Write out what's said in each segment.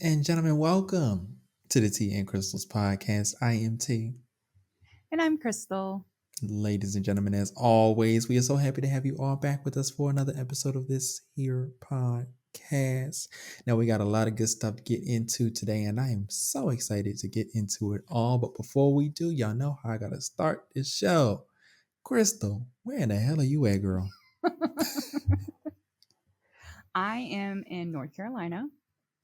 and gentlemen, welcome to the Tea and Crystals podcast. I am T. And I'm Kristal. Ladies and gentlemen, as always, we are so happy to have you all back with us for another episode of this here podcast. Now, we got a lot of good stuff to get into today, and I am so excited to get into it all. But before we do, y'all know how I got to start this show. Kristal, where in the hell are you at, girl? I am in North Carolina.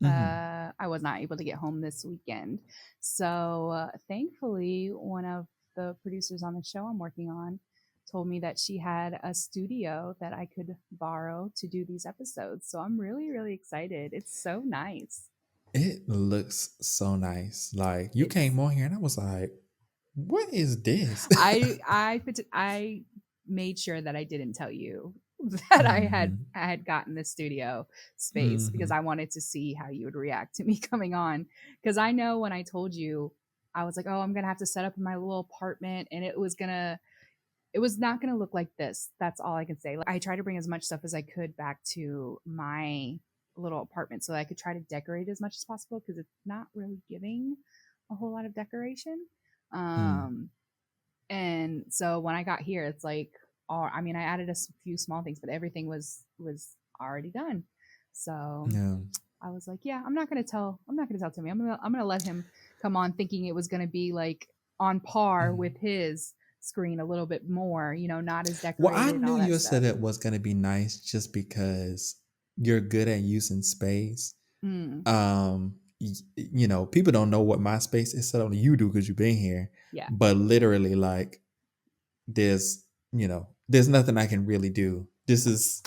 Mm-hmm. I was not able to get home this weekend. So thankfully, one of the producers on the show I'm working on told me that she had a studio that I could borrow to do these episodes. So I'm really, really excited. It's so nice. It looks so nice. Like, you It's came on here, and I was like, what is this? I made sure that I didn't tell you that I had Mhm, I had gotten the studio space because mhm. I wanted to see how you would react to me coming on. Because I know when I told you, I was like, oh, I'm gonna have to set up in my little apartment, and it was not gonna look like this. That's all I can say. Like, I tried to bring as much stuff as I could back to my little apartment so that I could try to decorate as much as possible because it's not really giving a whole lot of decoration. Mm. Um, and so when I got here, it's like, all I mean, I added a few small things, but everything was already done. So Yeah. I was like, yeah, I'm not gonna tell Timmy. I'm gonna let him come on thinking it was gonna be like on par with Mhm. his screen a little bit more, not as Well, I decorated and knew all that your stuff. setup was gonna be nice just because you're good at using space. Mm, People don't know what my space is set up. You do because you've been here. yeah. But literally, like, there's nothing I can really do. This is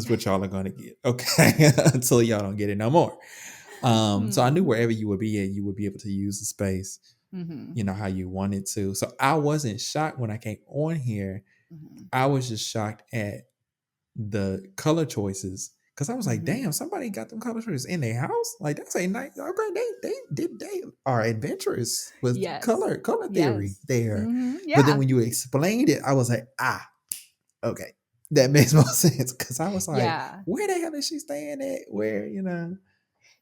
what y'all are gonna get, okay? Until y'all don't get it no more. So I knew Mm, wherever you would be at, you would be able to use the space, mm-hmm, how you wanted to. So I wasn't shocked when I came on here. mm-hmm, I was just shocked at the color choices because I was like, mm-hmm. damn, somebody got them color choices in their house. Like, that's a nice. Okay, they are adventurous with Yes. color theory Yes. there. Mm-hmm. But then Yeah. when you explained it, I was like, okay, that makes more sense because I was like, Yeah. where the hell is she staying at? Where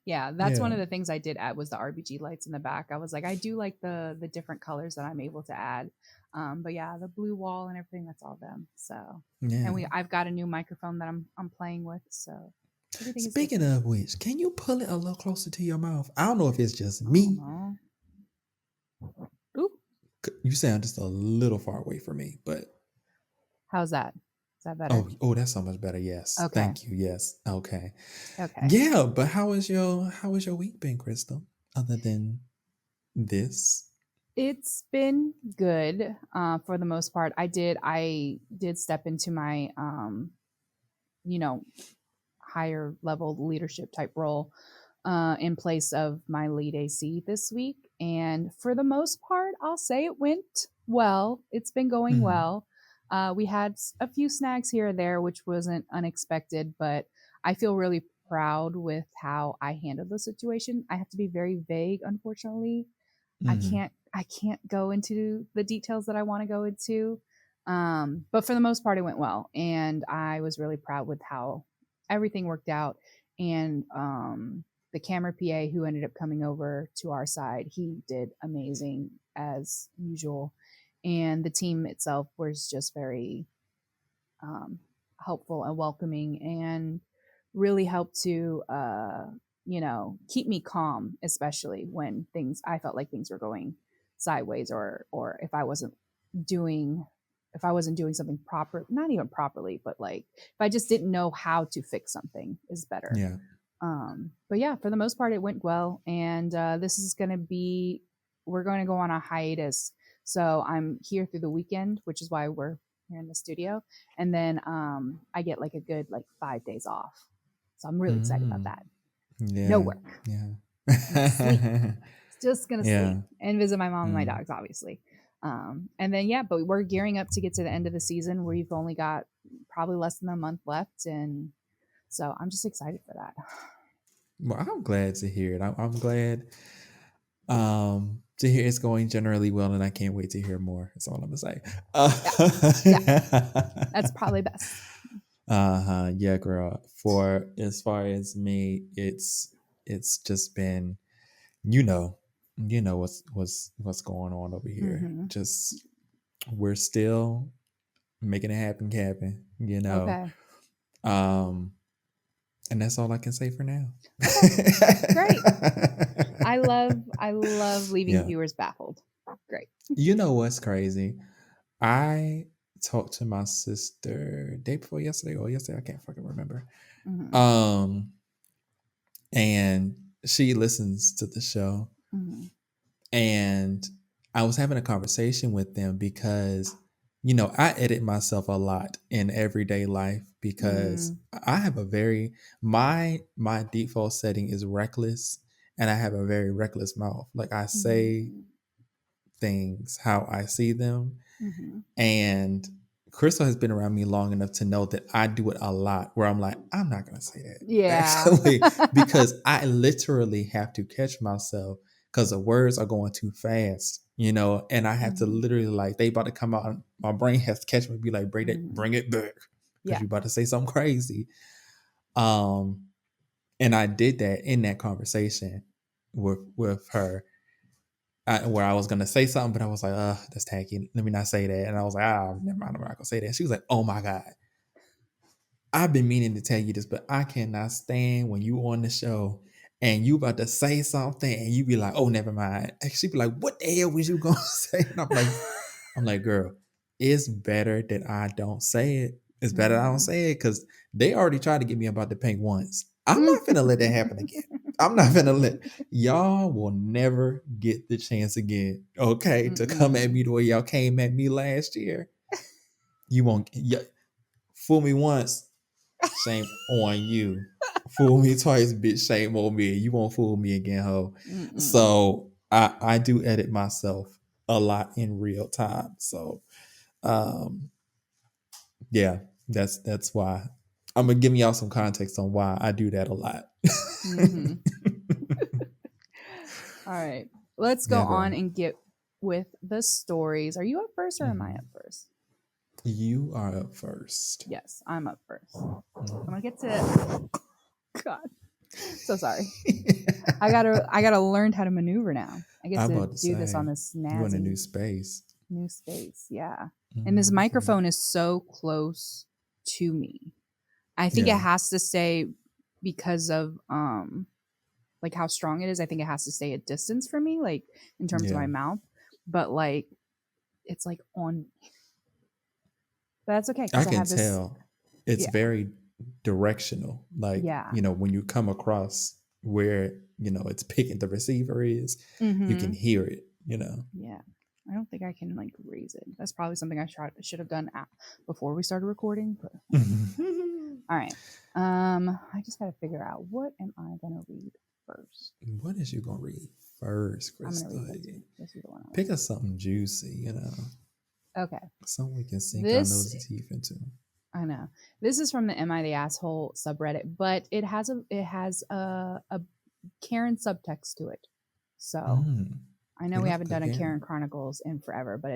Yeah, that's one Yeah. of the things I did add was the RBG lights in the back. I was like, I do like the different colors that I'm able to add. But yeah, the blue wall and everything, that's all them. So and Yeah. I've got a new microphone that I'm playing with, so everything is Speaking different. of which, can you pull it a little closer to your mouth? I don't know if it's just I don't me. know. Ooh, You sound just a little far away from me, but how's that? Is that better? oh, that's so much better. Yes, Okay. thank you. Yes, okay. Okay. Yeah, but how was your week been, Crystal? Other than this, It's been good for the most part. I did step into my you know, higher level leadership type role in place of my lead AC this week. And for the most part, I'll say it went well. It's been going mm, well. We had a few snags here or there, which wasn't unexpected, but I feel really proud with how I handled the situation. I have to be very vague, unfortunately. mm, I can't go into the details that I want to go into. But for the most part, it went well, and I was really proud with how everything worked out. And the camera PA who ended up coming over to our side, he did amazing as usual. And the team itself was just very um, helpful and welcoming and really helped to keep me calm, especially when things I felt like things were going sideways, or doing if I wasn't doing something proper, not even properly, but like if I just didn't know how to fix something is better. yeah. But yeah, for the most part, it went well. And this is going to be, we're going to go on a hiatus. So I'm here through the weekend, which is why we're here in the studio. And then I get like a good like 5 days off. So I'm really excited about Mm, that. No yeah, work. I'm gonna sleep. yeah, Just gonna yeah. sleep and visit my mom and my Mm. dogs, obviously. And then yeah, but we're gearing up to get to the end of the season. We've only got probably less than a month left, and so I'm just excited for that. Well, I'm glad to hear it. I'm glad to hear it's going generally well, and I can't wait to hear more. That's all I'm gonna say. Yeah, yeah, that's probably best. Yeah, girl. For as far as me, it's it's just been, you know what's going on over here. Mm-hmm. Just we're still making it happen, you know. Okay. Um, and that's all I can say for now. Okay. Great. I love leaving Yeah. viewers baffled. Great. You know what's crazy? I talked to my sister day before yesterday or yesterday, I can't fucking remember. Mm-hmm. Um, and she listens to the show, Mm-hmm. and I was having a conversation with them because, I edit myself a lot in everyday life because Mm-hmm. I have a very my default setting is reckless, and I have a very reckless mouth. Like I say things how I see them. Mm-hmm. And Crystal has been around me long enough to know that I do it a lot where I'm like, I'm not going to say that Yeah. actually, because I literally have to catch myself because the words are going too fast, and I have to Mm-hmm. literally like, they about to come out. And my brain has to catch me and be like, Mm-hmm. bring it back because Yeah. you're about to say something crazy. Um, and I did that in that conversation with her. Where I was gonna say something, but I was like, that's tacky. Let me not say that. And I was like, never mind, I'm not gonna say that. She was like, oh my God. I've been meaning to tell you this, but I cannot stand when you on the show and you about to say something and you be like, oh, never mind. And she be like, what the hell was you gonna say? And I'm like, girl, it's better that I don't say it. It's better I don't Mm-hmm. say it because they already tried to get me about the paint once. I'm not finna let that happen again. I'm not finna let y'all will never get the chance again, okay, to come at Mm-mm. me the way y'all came at me last year. You won't fool me once, shame on you. Fool me twice, bitch, shame on me. You won't fool me again, ho. Mm-mm. So I do edit myself a lot in real time. So um yeah, that's why. I'm gonna give y'all some context on why I do that a lot. Mm-hmm. All right. Let's go Yeah, on girl. and get with the stories. Are you up first or am I up Mhm. first? You are up first. Yes, I'm up first. I'm Mhm. gonna get to God. So sorry. I gotta learn how to maneuver now. I get I'm to about to do this on say this you in a snazzy new space. new space. Yeah. And this Mhm. microphone is so close to me. I think it Yeah, has to stay because of like how strong it is. I think it has to stay a distance from me, like in terms of yeah. my mouth. But like it's like on but that's okay I because I can have this tell it's yeah. very directional. Like, Yeah. when you come across where, it's picking the receiver is, you can Mm-hmm. hear it. Yeah. I don't think I can like raise it. That's probably something I should have done before we started recording. But all right. I just gotta figure out what am I gonna read first. What is you gonna read first, I'm gonna Crystal? read this one. This is the one I Pick want. us something juicy. Okay. Something we can sink our This nosy teeth into. I know. This is from the Am I the Asshole subreddit, but it has a Karen subtext to it. So Mm, I know we we love a haven't good done a Karen. Karen Chronicles in forever, but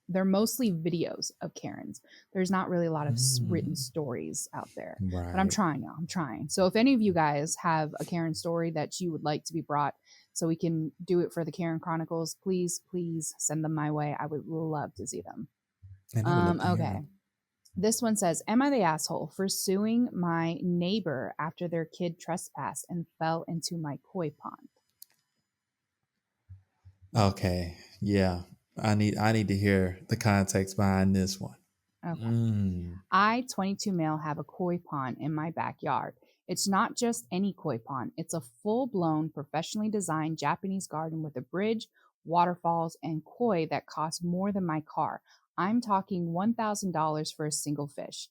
they're mostly videos of Karens. There's not really a lot of written Mm, stories out there, but I'm right. trying now. I'm trying. So if any of you guys have a Karen story that you would like to be brought so we can do it for the Karen Chronicles, please, please send them my way. I would love to see them. And I would love to hear Okay. them. This one says, am I the asshole for suing my neighbor after their kid trespassed and fell into my koi pond? Okay. Yeah. I need to hear the context behind this one. Okay. Mm. I, 22 male, have a koi pond in my backyard. It's not just any koi pond, it's a full blown, professionally designed Japanese garden with a bridge, waterfalls, and koi that costs more than my car. I'm talking $1,000 for a single fish.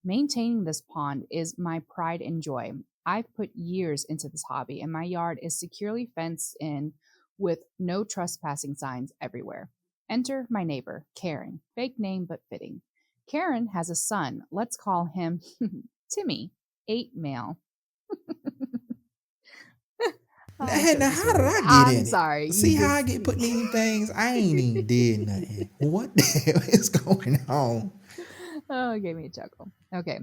Maintaining this pond is my pride and joy. I've put years into this hobby, and my yard is securely fenced in with no trespassing signs everywhere. Enter my neighbor, Karen. Fake name, but fitting. Karen has a son. Let's call him Timmy, 8 male. I Hey, chose now this how one did for you. I get I'm in it? sorry. You See how just. I get put in these things? I ain't even did nothing. What the hell is going on? Oh, it gave me a chuckle. Okay.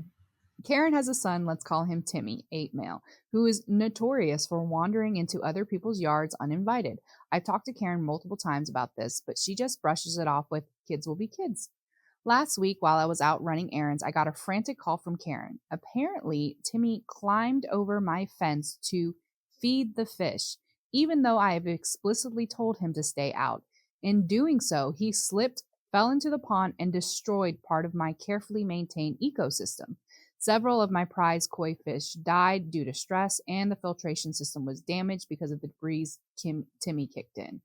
Karen has a son, let's call him Timmy, 8 male, who is notorious for wandering into other people's yards uninvited. I've talked to Karen multiple times about this, but she just brushes it off with kids will be kids. Last week, while I was out running errands, I got a frantic call from Karen. Apparently, Timmy climbed over my fence to feed the fish, even though I have explicitly told him to stay out. In doing so, he slipped, fell into the pond, and destroyed part of my carefully maintained ecosystem. Several of my prize koi fish died due to stress, and the filtration system was damaged because of the debris Timmy kicked in.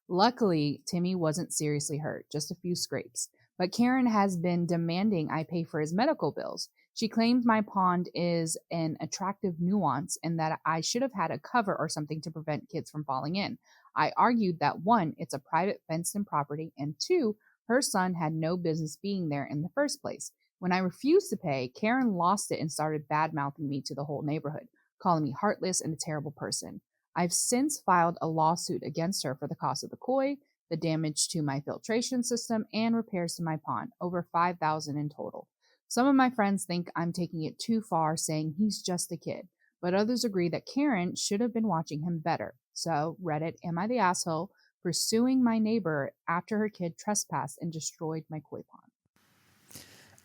Luckily, Timmy wasn't seriously hurt, just a few scrapes. But Karen has been demanding I pay for his medical bills. She claims my pond is an attractive nuance and that I should have had a cover or something to prevent kids from falling in. I argued that one, it's a private fenced in property, and two, her son had no business being there in the first place. When I refused to pay, Karen lost it and started bad mouthing me to the whole neighborhood, calling me heartless and a terrible person. I've since filed a lawsuit against her for the cost of the koi, the damage to my filtration system, and repairs to my pond, over $5,000 in total. Some of my friends think I'm taking it too far, saying he's just a kid, but others agree that Karen should have been watching him better. So, Reddit, am I the asshole for suing my neighbor after her kid trespassed and destroyed my koi pond?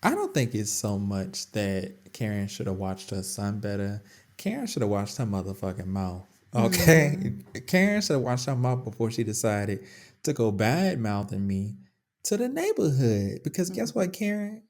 I don't think it's so much that Karen should have watched her son better. Karen should have watched her motherfucking mouth. Okay? Mm, Karen should have watched her mouth before she decided to go bad mouthing me to the neighborhood. Because guess mhm. what, Karen?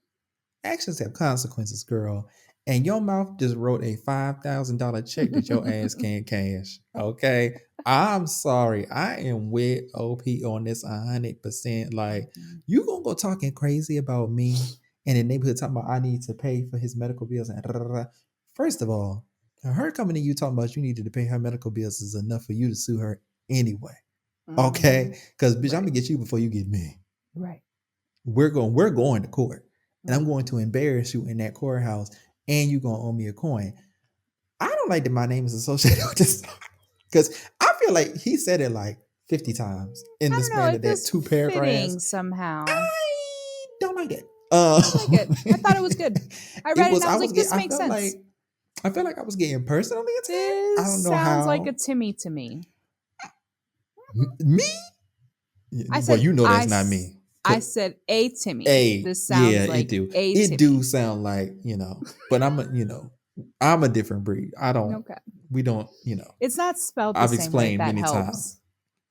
Actions have consequences, girl. And your mouth just wrote a $5,000 check that your ass can't cash. Okay? I'm sorry. I am with OP on this 100%. Like, Mhm. you gonna go talking crazy about me in the neighborhood talking about I need to pay for his medical bills and da, da, da. First of all, her coming to you talking about you needed to pay her medical bills is enough for you to sue her anyway. Okay? Mhm. Because bitch, I'm Right. gonna get you before you get me. Right. We're going to court. And I'm going to Mhm. embarrass you in that courthouse and you're gonna owe me a coin. I don't like that my name is associated with this because I feel like he said it like 50 times in I the don't know. span It of that feels two paragraphs. fitting somehow. I don't like that. I like it. I thought it was good. I It read it and was I I was was like, getting this makes sense. I felt like I was getting personally attacked. I This don't know sounds like a how. Timmy to me. Me? I Well, said, you know that's not me. I said a Timmy. A This yeah, sounds like a it do Timmy. sound like but I'm a different breed. Okay. We don't It's not spelled the I've same way if explained that many times.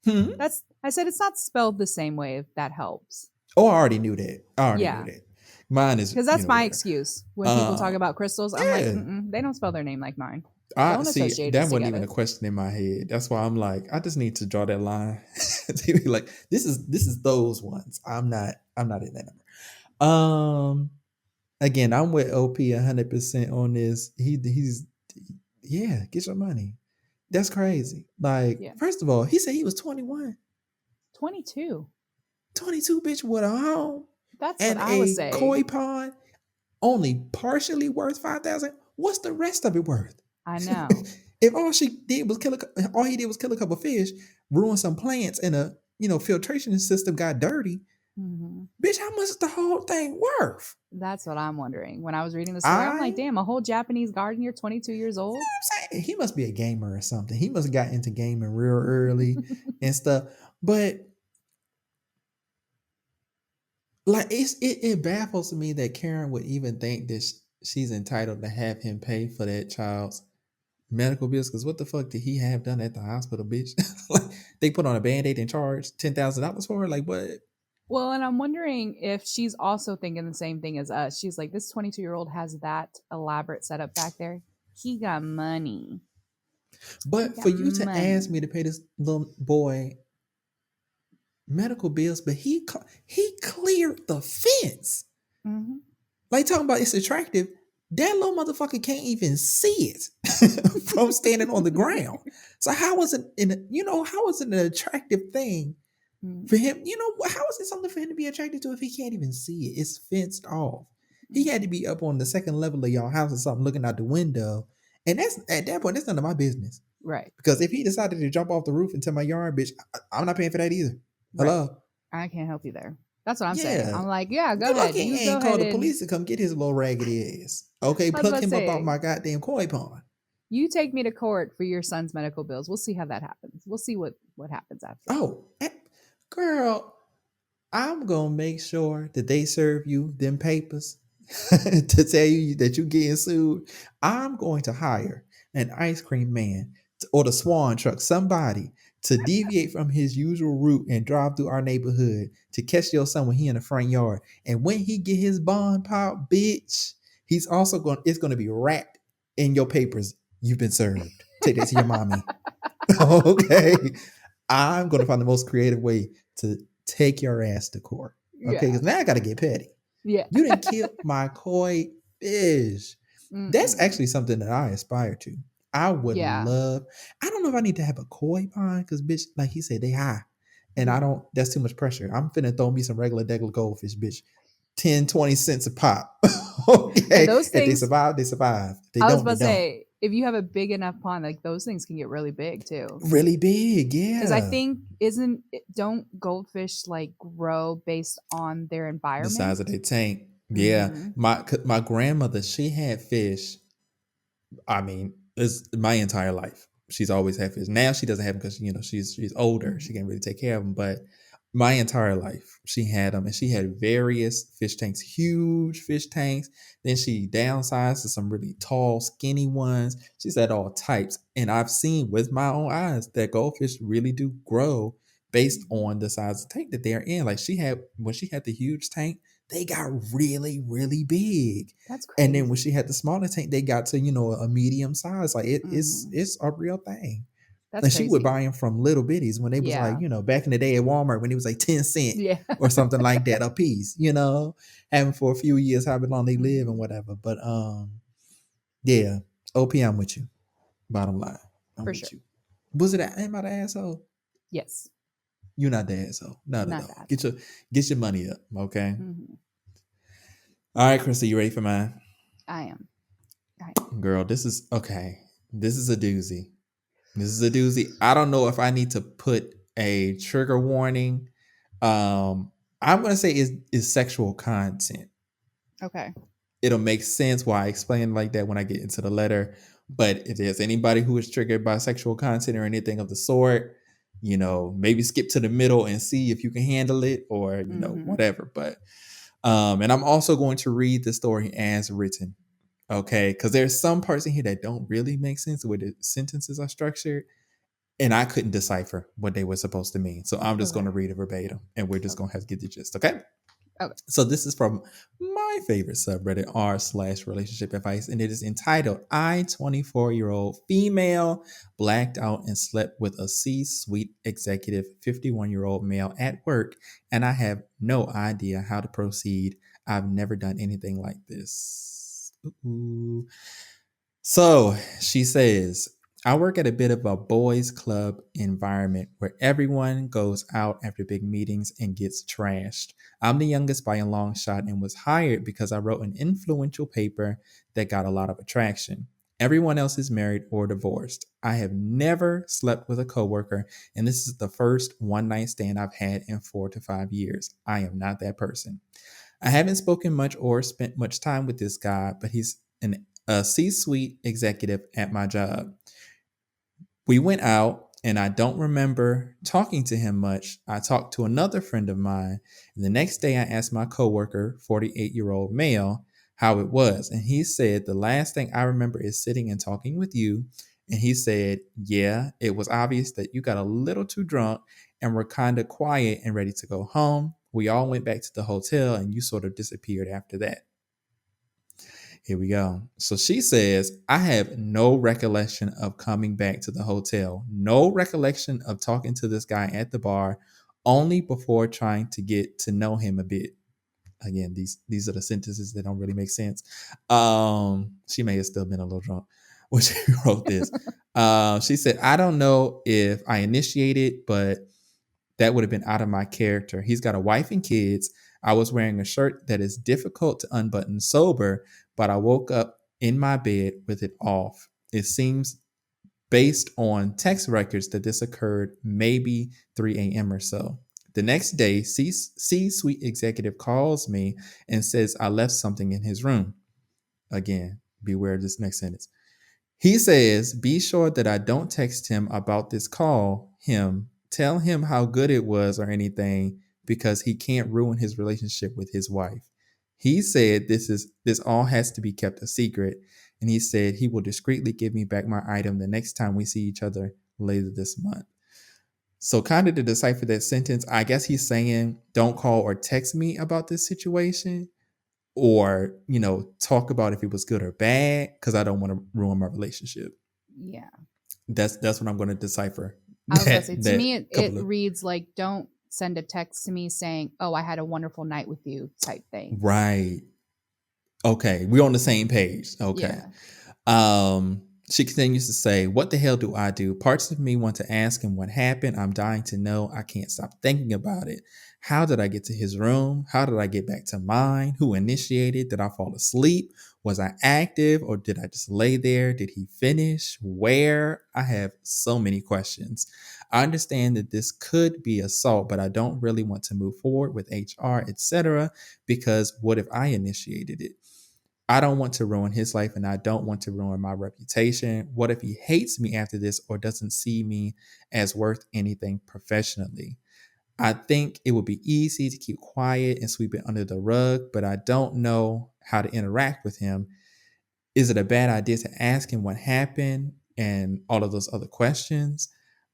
helps. Hmm? I said it's not spelled the same way if that helps. Oh, I already knew that. I already knew Yeah. that. Mine is Because that's my whatever. excuse. When people talk Um, about crystals, I'm like, yeah. mm-mm, they don't spell their name like mine. I Don't see associate that us wasn't even a together. question in my head. That's why I'm like, I just need to draw that line. To be like, this is those ones. I'm not in that number. Again, I'm with OP 100% on this. He's yeah, get your money. That's crazy. Like, Yeah. first of all, he said he was 21. 22. 22 bitch with a home That's what and I was a koi saying. pond only partially worth 5,000. What's the rest of it worth? I know. If all he did was kill a couple fish, ruin some plants, and a filtration system got dirty, Hmm. bitch, how much is the whole thing worth? That's what I'm wondering. When I was reading the story, I'm like, I damn, a whole Japanese garden, you're 22 years old? I'm saying he must be a gamer or something. He must have got into gaming real early and stuff. But like it baffles me that Karen would even think that she's entitled to have him pay for that child's medical bills. Because what the fuck did he have done at the hospital, bitch? Like they put on a band-aid and charged $10,000 for her. Like what? Well, and I'm wondering if she's also thinking the same thing as us. She's like, this 22-year-old has that elaborate setup back there. He got money. He But for got you to ask money. me to pay this little boy medical bills, but he cleared the fence. Hmm. Like talking about it's attractive. That little motherfucker can't even see it from standing on the ground. So how was it how was it an attractive thing for him? How is it something for him to be attracted to if he can't even see it? It's fenced off. He had to be up on the second level of y'all house or something looking out the window. And that's at that point, that's none of my business. Right, Because if he decided to jump off the roof into my yard, bitch, I'm not paying for that either. right. Hello? I can't help you there. That's what I'm saying. Yeah. I'm like, yeah, go Good luck ahead. he You go ain't ahead called the and police to come get his little raggedy ass. Okay, I was pluck about to him up out say, my goddamn koi pond. you take me to court for your son's medical bills. We'll see how that happens. We'll see what happens after that. Oh, girl, I'm gonna make sure that they serve you them papers to tell you that you getting sued. I'm going to hire an ice cream man or the Swan truck, somebody to deviate from his usual route and drive through our neighborhood to catch your son when he in the front yard. And when he get his bond pop, bitch, he's also going. It's going to be wrapped in your papers. You've been served. Take that to your mommy. Okay. I'm going to find the most creative way to take your ass to court. Okay. Yeah. Because now I got to get petty. Yeah. You didn't kill my koi fish. That's Mm-mm. actually something that I aspire to. I would Yeah. love, I don't know if I need to have a koi pond because, bitch, like he said, they high. And I Yeah. don't, that's too much pressure. I'm finna throw me some regular degular goldfish, bitch. 10, 20 cents a pop. And Okay. those If they things, survive, they survive. If they I was don't, about they to don't. say, if you have a big enough pond, like those things can get really big too. Really big. Because I Yeah. think don't goldfish like grow based on their The size environment? of their tank. Yeah, Mm-hmm. my grandmother, she had fish. I mean, it's my entire life. She's always had fish. Now she doesn't have them because she's older. She Mm-hmm. can't really take care of them. But my entire life, she had them, and she had various fish tanks, huge fish tanks. Then she downsized to some really tall, skinny ones. She's had all types, and I've seen with my own eyes that goldfish really do grow based on the size of the tank that they're in. Like she had when she had the huge tank, they got really, really big. That's And then when she crazy. had the smaller tank, they got to a medium size. Like Mm-hmm. it's a real thing. That's And she would crazy. buy them from little bitties when they was like Yeah. back in the day at Walmart when it was like 10 cent Yeah. or something like that a piece. Having for a few years, however long they live and Mm-hmm. whatever. But yeah, OP, I'm with you. Bottom line, I'm For sure. with you. Was it? Am I the asshole? Yes. You're not the asshole. Not at Not all. that. Get your money up, okay? Mm-hmm. All right, Krista, you ready for mine? I am. I Girl, this is okay. This is a doozy. This is a doozy. I don't know if I need to put a trigger warning. I'm gonna say is sexual content. Okay. It'll make sense why I explain like that when I get into the letter. But if there's anybody who is triggered by sexual content or anything of the sort, maybe skip to the middle and see if you can handle it or Mm-hmm. whatever. But and I'm also going to read the story as written. Okay, because there's some parts in here that don't really make sense the way the sentences are structured, and I couldn't decipher what they were supposed to mean. So I'm just going Okay. to read it verbatim, and we're just Okay. going to have to get the gist. Okay. Okay. So this is from my favorite subreddit r/relationship advice, and it is entitled "I 24-year-old female blacked out and slept with a C-suite executive 51-year-old male at work, and I have no idea how to proceed. I've never done anything like this." Ooh. So she says, I work at a bit of a boys' club environment where everyone goes out after big meetings and gets trashed. I'm the youngest by a long shot and was hired because I wrote an influential paper that got a lot of attraction. Everyone else is married or divorced. I have never slept with a coworker, and this is the first one night stand I've had in 4 to 5 years. I am not that person. I haven't spoken much or spent much time with this guy, but he's a C suite executive at my job. We went out, and I don't remember talking to him much. I talked to another friend of mine, and the next day I asked my coworker, 48-year-old male, how it was. And he said, the last thing I remember is sitting and talking with you. And he said, yeah, it was obvious that you got a little too drunk and were kind of quiet and ready to go home. We all went back to the hotel, and you sort of disappeared after that. Here we go. So she says, I have no recollection of coming back to the hotel, no recollection of talking to this guy at the bar, only before trying to get to know him a bit. Again, these are the sentences that don't really make sense. She may have still been a little drunk when she wrote this. She said, I don't know if I initiated, but that would have been out of my character. He's got a wife and kids. I was wearing a shirt that is difficult to unbutton sober, but I woke up in my bed with it off. It seems, based on text records, that this occurred maybe 3 a.m. or so. The next day, C-suite executive calls me and says I left something in his room. Again, beware of this next sentence. He says, be sure that I don't text him about this call, tell him how good it was or anything, because he can't ruin his relationship with his wife. He said this all has to be kept a secret, and he said he will discreetly give me back my item the next time we see each other later this month. So kind of to decipher that sentence, I guess he's saying don't call or text me about this situation, or talk about if it was good or bad, because I don't want to ruin my relationship. Yeah. That's what I'm going to decipher. I was about to say, to That me, it couple of reads like, don't send a text to me saying, oh, I had a wonderful night with you type thing. right. Okay, we're on the same page. Okay. Yeah. She continues to say, what the hell do I do? Parts of me want to ask him what happened. I'm dying to know. I can't stop thinking about it. How did I get to his room? How did I get back to mine? Who initiated? Did I fall asleep? Was I active or did I just lay there? Did he finish? Where? I have so many questions. I understand that this could be assault, but I don't really want to move forward with HR, etc. because what if I initiated it? I don't want to ruin his life and I don't want to ruin my reputation. What if he hates me after this or doesn't see me as worth anything professionally? I think it would be easy to keep quiet and sweep it under the rug, but I don't know how to interact with him. Is it a bad idea to ask him what happened and all of those other questions?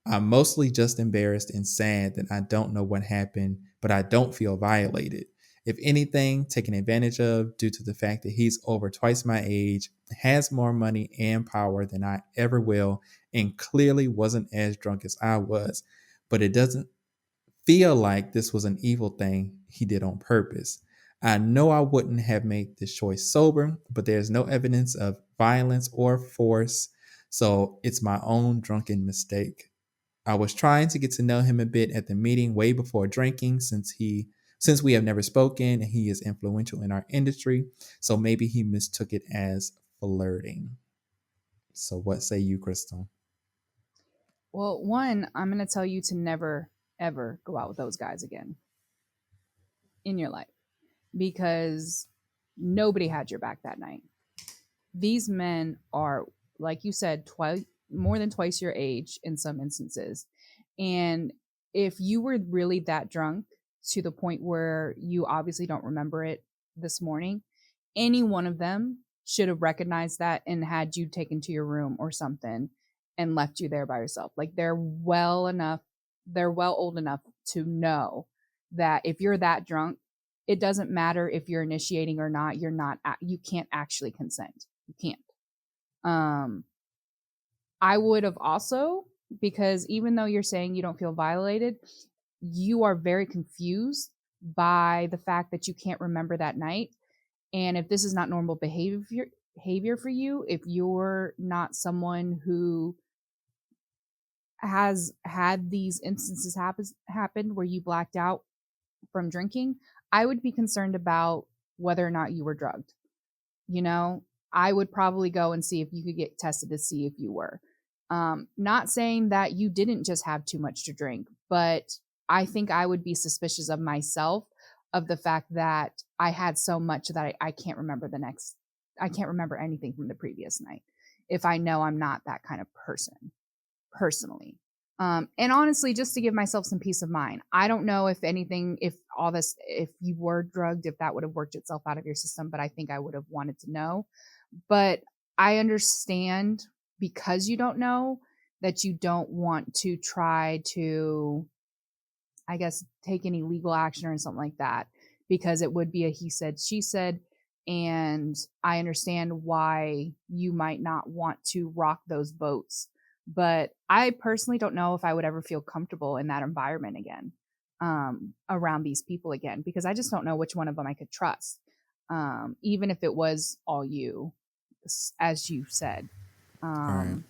I'm mostly just embarrassed and sad that I don't know what happened, but I don't feel violated. If anything, taken advantage of due to the fact that he's over twice my age, has more money and power than I ever will, and clearly wasn't as drunk as I was. But it doesn't feel like this was an evil thing he did on purpose. I know I wouldn't have made this choice sober, but there's no evidence of violence or force, so it's my own drunken mistake. I was trying to get to know him a bit at the meeting way before drinking since we have never spoken and he is influential in our industry, so maybe he mistook it as flirting. So what say you, Kristal? Well, one, I'm going to tell you to never, ever go out with those guys again in your life because nobody had your back that night. These men are, like you said, twice more than twice your age in some instances. And if you were really that drunk to the point where you obviously don't remember it this morning, any one of them should have recognized that and had you taken to your room or something and left you there by yourself. Like they're well old enough to know that if you're that drunk, it doesn't matter if you're initiating or not, you can't actually consent. You can't. Um, I would have also, because even though you're saying you don't feel violated, you are very confused by the fact that you can't remember that night. And if this is not normal behavior for you, if you're not someone who has had these instances happen where you blacked out from drinking, I would be concerned about whether or not you were drugged. You know, I would probably go and see if you could get tested to see if you were. Not saying that you didn't just have too much to drink, but I think I would be suspicious of myself of the fact that I had so much that I can't remember I can't remember anything from the previous night if I know I'm not that kind of person personally. And honestly, just to give myself some peace of mind, I don't know if anything, if you were drugged, if that would have worked itself out of your system, but I think I would have wanted to know. But I understand because you don't know that you don't want to try to, I guess, take any legal action or something like that, because it would be a he said, she said. And I understand why you might not want to rock those boats, but I personally don't know if I would ever feel comfortable in that environment again, around these people again, because I just don't know which one of them I could trust, even if it was all you, as you said. All right. Um,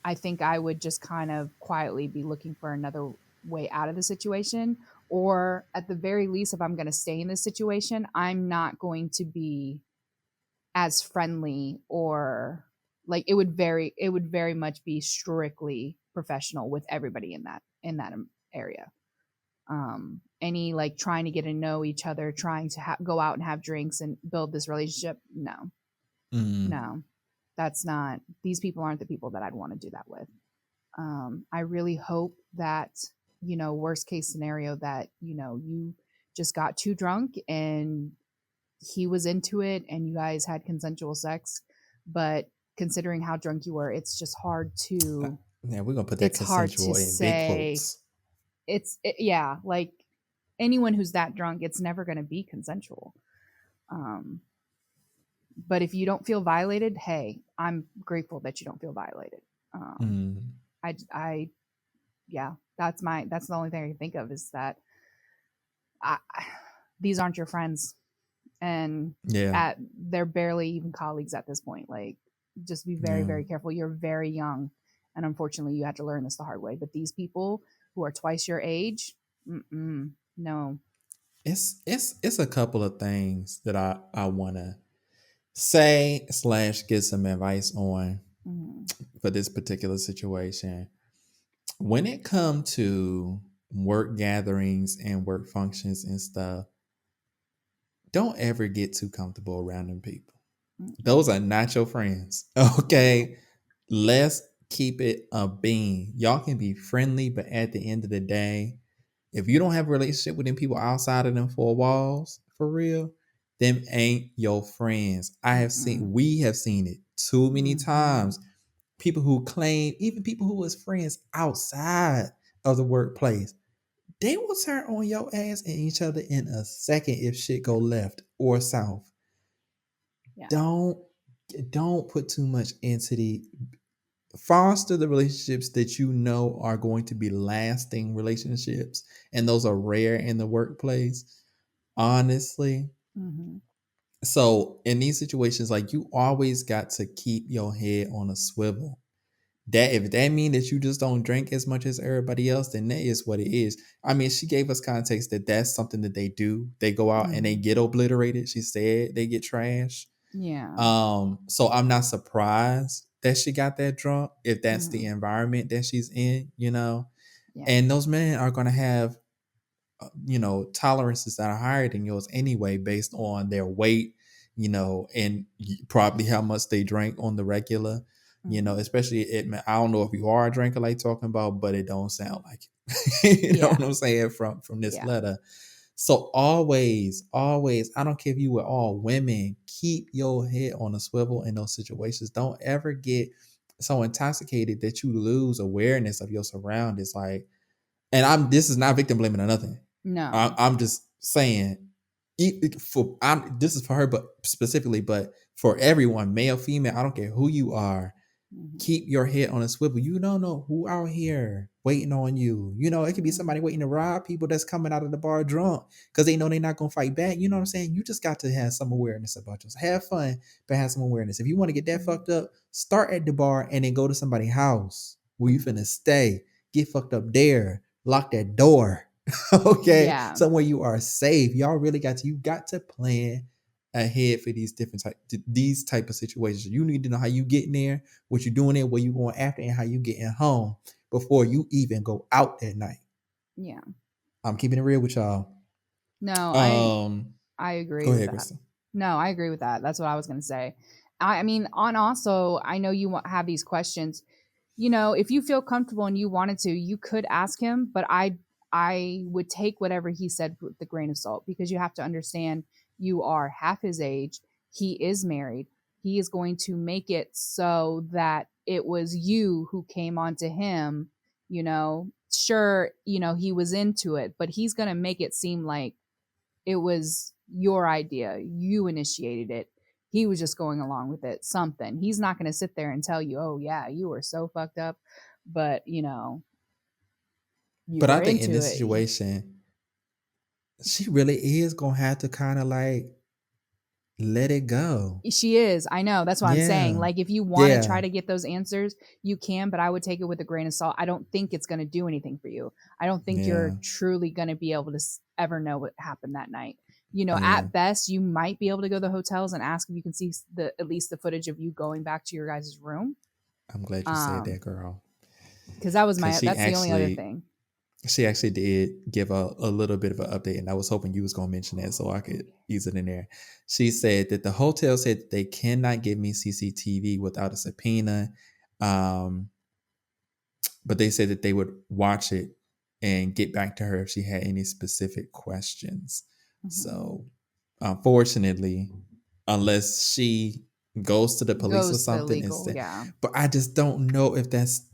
I think I would just kind of quietly be looking for another way out of the situation. Or at the very least, if I'm going to stay in this situation, I'm not going to be as friendly, or like it would very much be strictly professional with everybody in that area. any like trying to get to know each other, trying to go out and have drinks and build this relationship. No, Mm. no, that's not, these people aren't the people that I'd want to do that with. I really hope that, worst case scenario, that, you just got too drunk and he was into it and you guys had consensual sex. But considering how drunk you were, it's just hard Uh, to, Yeah, we're gonna put that it's hard to consensual in big say. quotes. Yeah, like anyone who's that drunk, it's never going to be consensual. Um, but if you don't feel violated, hey, I'm grateful that you don't feel violated. Um, Mm. I, yeah, that's the only thing I can think of is that I, these aren't your friends, and Yeah, they're barely even colleagues at this point. Like, just be very, yeah. very careful. You're very young, and unfortunately, you had to learn this the hard way. But these people who are twice your age, no. It's a couple of things that I wanna say slash get some advice on Mm, for this particular situation. When it comes to work gatherings and work functions and stuff, don't ever get too comfortable around them people. Those are not your friends. no. Okay. Let's keep it a bean. Y'all can be friendly, but at the end of the day, if you don't have a relationship with them people outside of them four walls, for real, them ain't your friends. Mm-mm. We have seen it too many Mm-hmm. times. People who claim, even people who was friends outside of the workplace, they will turn on your ass and each other in a second if shit go left or south. Yeah. Don't don't put too much into the foster the relationships that you know are going to be lasting relationships, and those are rare in the workplace, honestly. Mm-hmm. So in these situations, like, you always got to keep your head on a swivel. That if that mean that you just don't drink as much as everybody else, then that is what it is. I mean, she gave us context that that's something that they do. They go out and they Mm-hmm. get obliterated. She said they get trashed. Yeah. So I'm not surprised that she got that drunk if that's the Mm-hmm. environment that she's in. Yeah. And those men are going to have, tolerances that are higher than yours anyway, based on their weight, and probably how much they drank on the regular. Mm-hmm. Especially I don't know if you are a drinker like talking about, but it don't sound like it. You know Yeah. what I'm saying from this Yeah. letter. So always, always, I don't care if you were all women, keep your head on a swivel in those situations. Don't ever get so intoxicated that you lose awareness of your surroundings. Like, and this is not victim blaming or nothing. No. I'm just saying, this is for her, but specifically, but for everyone, male, female, I don't care who you are, Mm-hmm. keep your head on a swivel. You don't know who out here waiting on you. It could be somebody Mm-hmm. waiting to rob people that's coming out of the bar drunk because they know they're not gonna fight back. You know what I'm saying? You just got to have some awareness about yourself. Have fun, but have some awareness. If you want to get that Mm-hmm. fucked up, start at the bar and then go to somebody's house where you Mm-hmm. finna stay. Get fucked up there. Lock that door. Okay, Yeah. somewhere you are safe. You got to plan ahead for these type of situations. You need to know how you get in there, what you're doing there, where you going after, and how you getting home before you even go out that night. Yeah. I'm keeping it real with y'all. No, Um, I agree Go with ahead, that. Crystal. No, I agree with that. That's what I was going to say. I mean, on also, I know you have these questions. If you feel comfortable and you wanted to, you could ask him, but I would take whatever he said with a grain of salt, because you have to understand, you are half his age. He is married. He is going to make it so that it was you who came onto him. Sure, he was into it, but he's going to make it seem like it was your idea. You initiated it. He was just going along with it. Something. He's not going to sit there and tell you, "Oh yeah, you were so fucked up," but you But I were think in into this it. situation, she really is gonna have to kind of like let it go. She is. I know. That's what I'm saying. Yeah, Like, if you want to try yeah, to get those answers, you can, but I would take it with a grain of salt. I don't think it's going to do anything for you. I don't think yeah, you're truly going to be able to ever know what happened that night. yeah. At best, you might be able to go to the hotels and ask if you can see at least the footage of you going back to your guys' room. I'm glad you said Um, that, girl. because that was Cause my she that's the only other actually thing. she actually did give a little bit of an update, and I was hoping you was gonna mention that so I could use it in there. She said that the hotel said that they cannot give me CCTV without a subpoena, um, but they said that they would watch it and get back to her if she had any specific questions. Mm-hmm. So, unfortunately, unless she goes to the police or Goes to something legal, instead, yeah. but I just don't know if that's.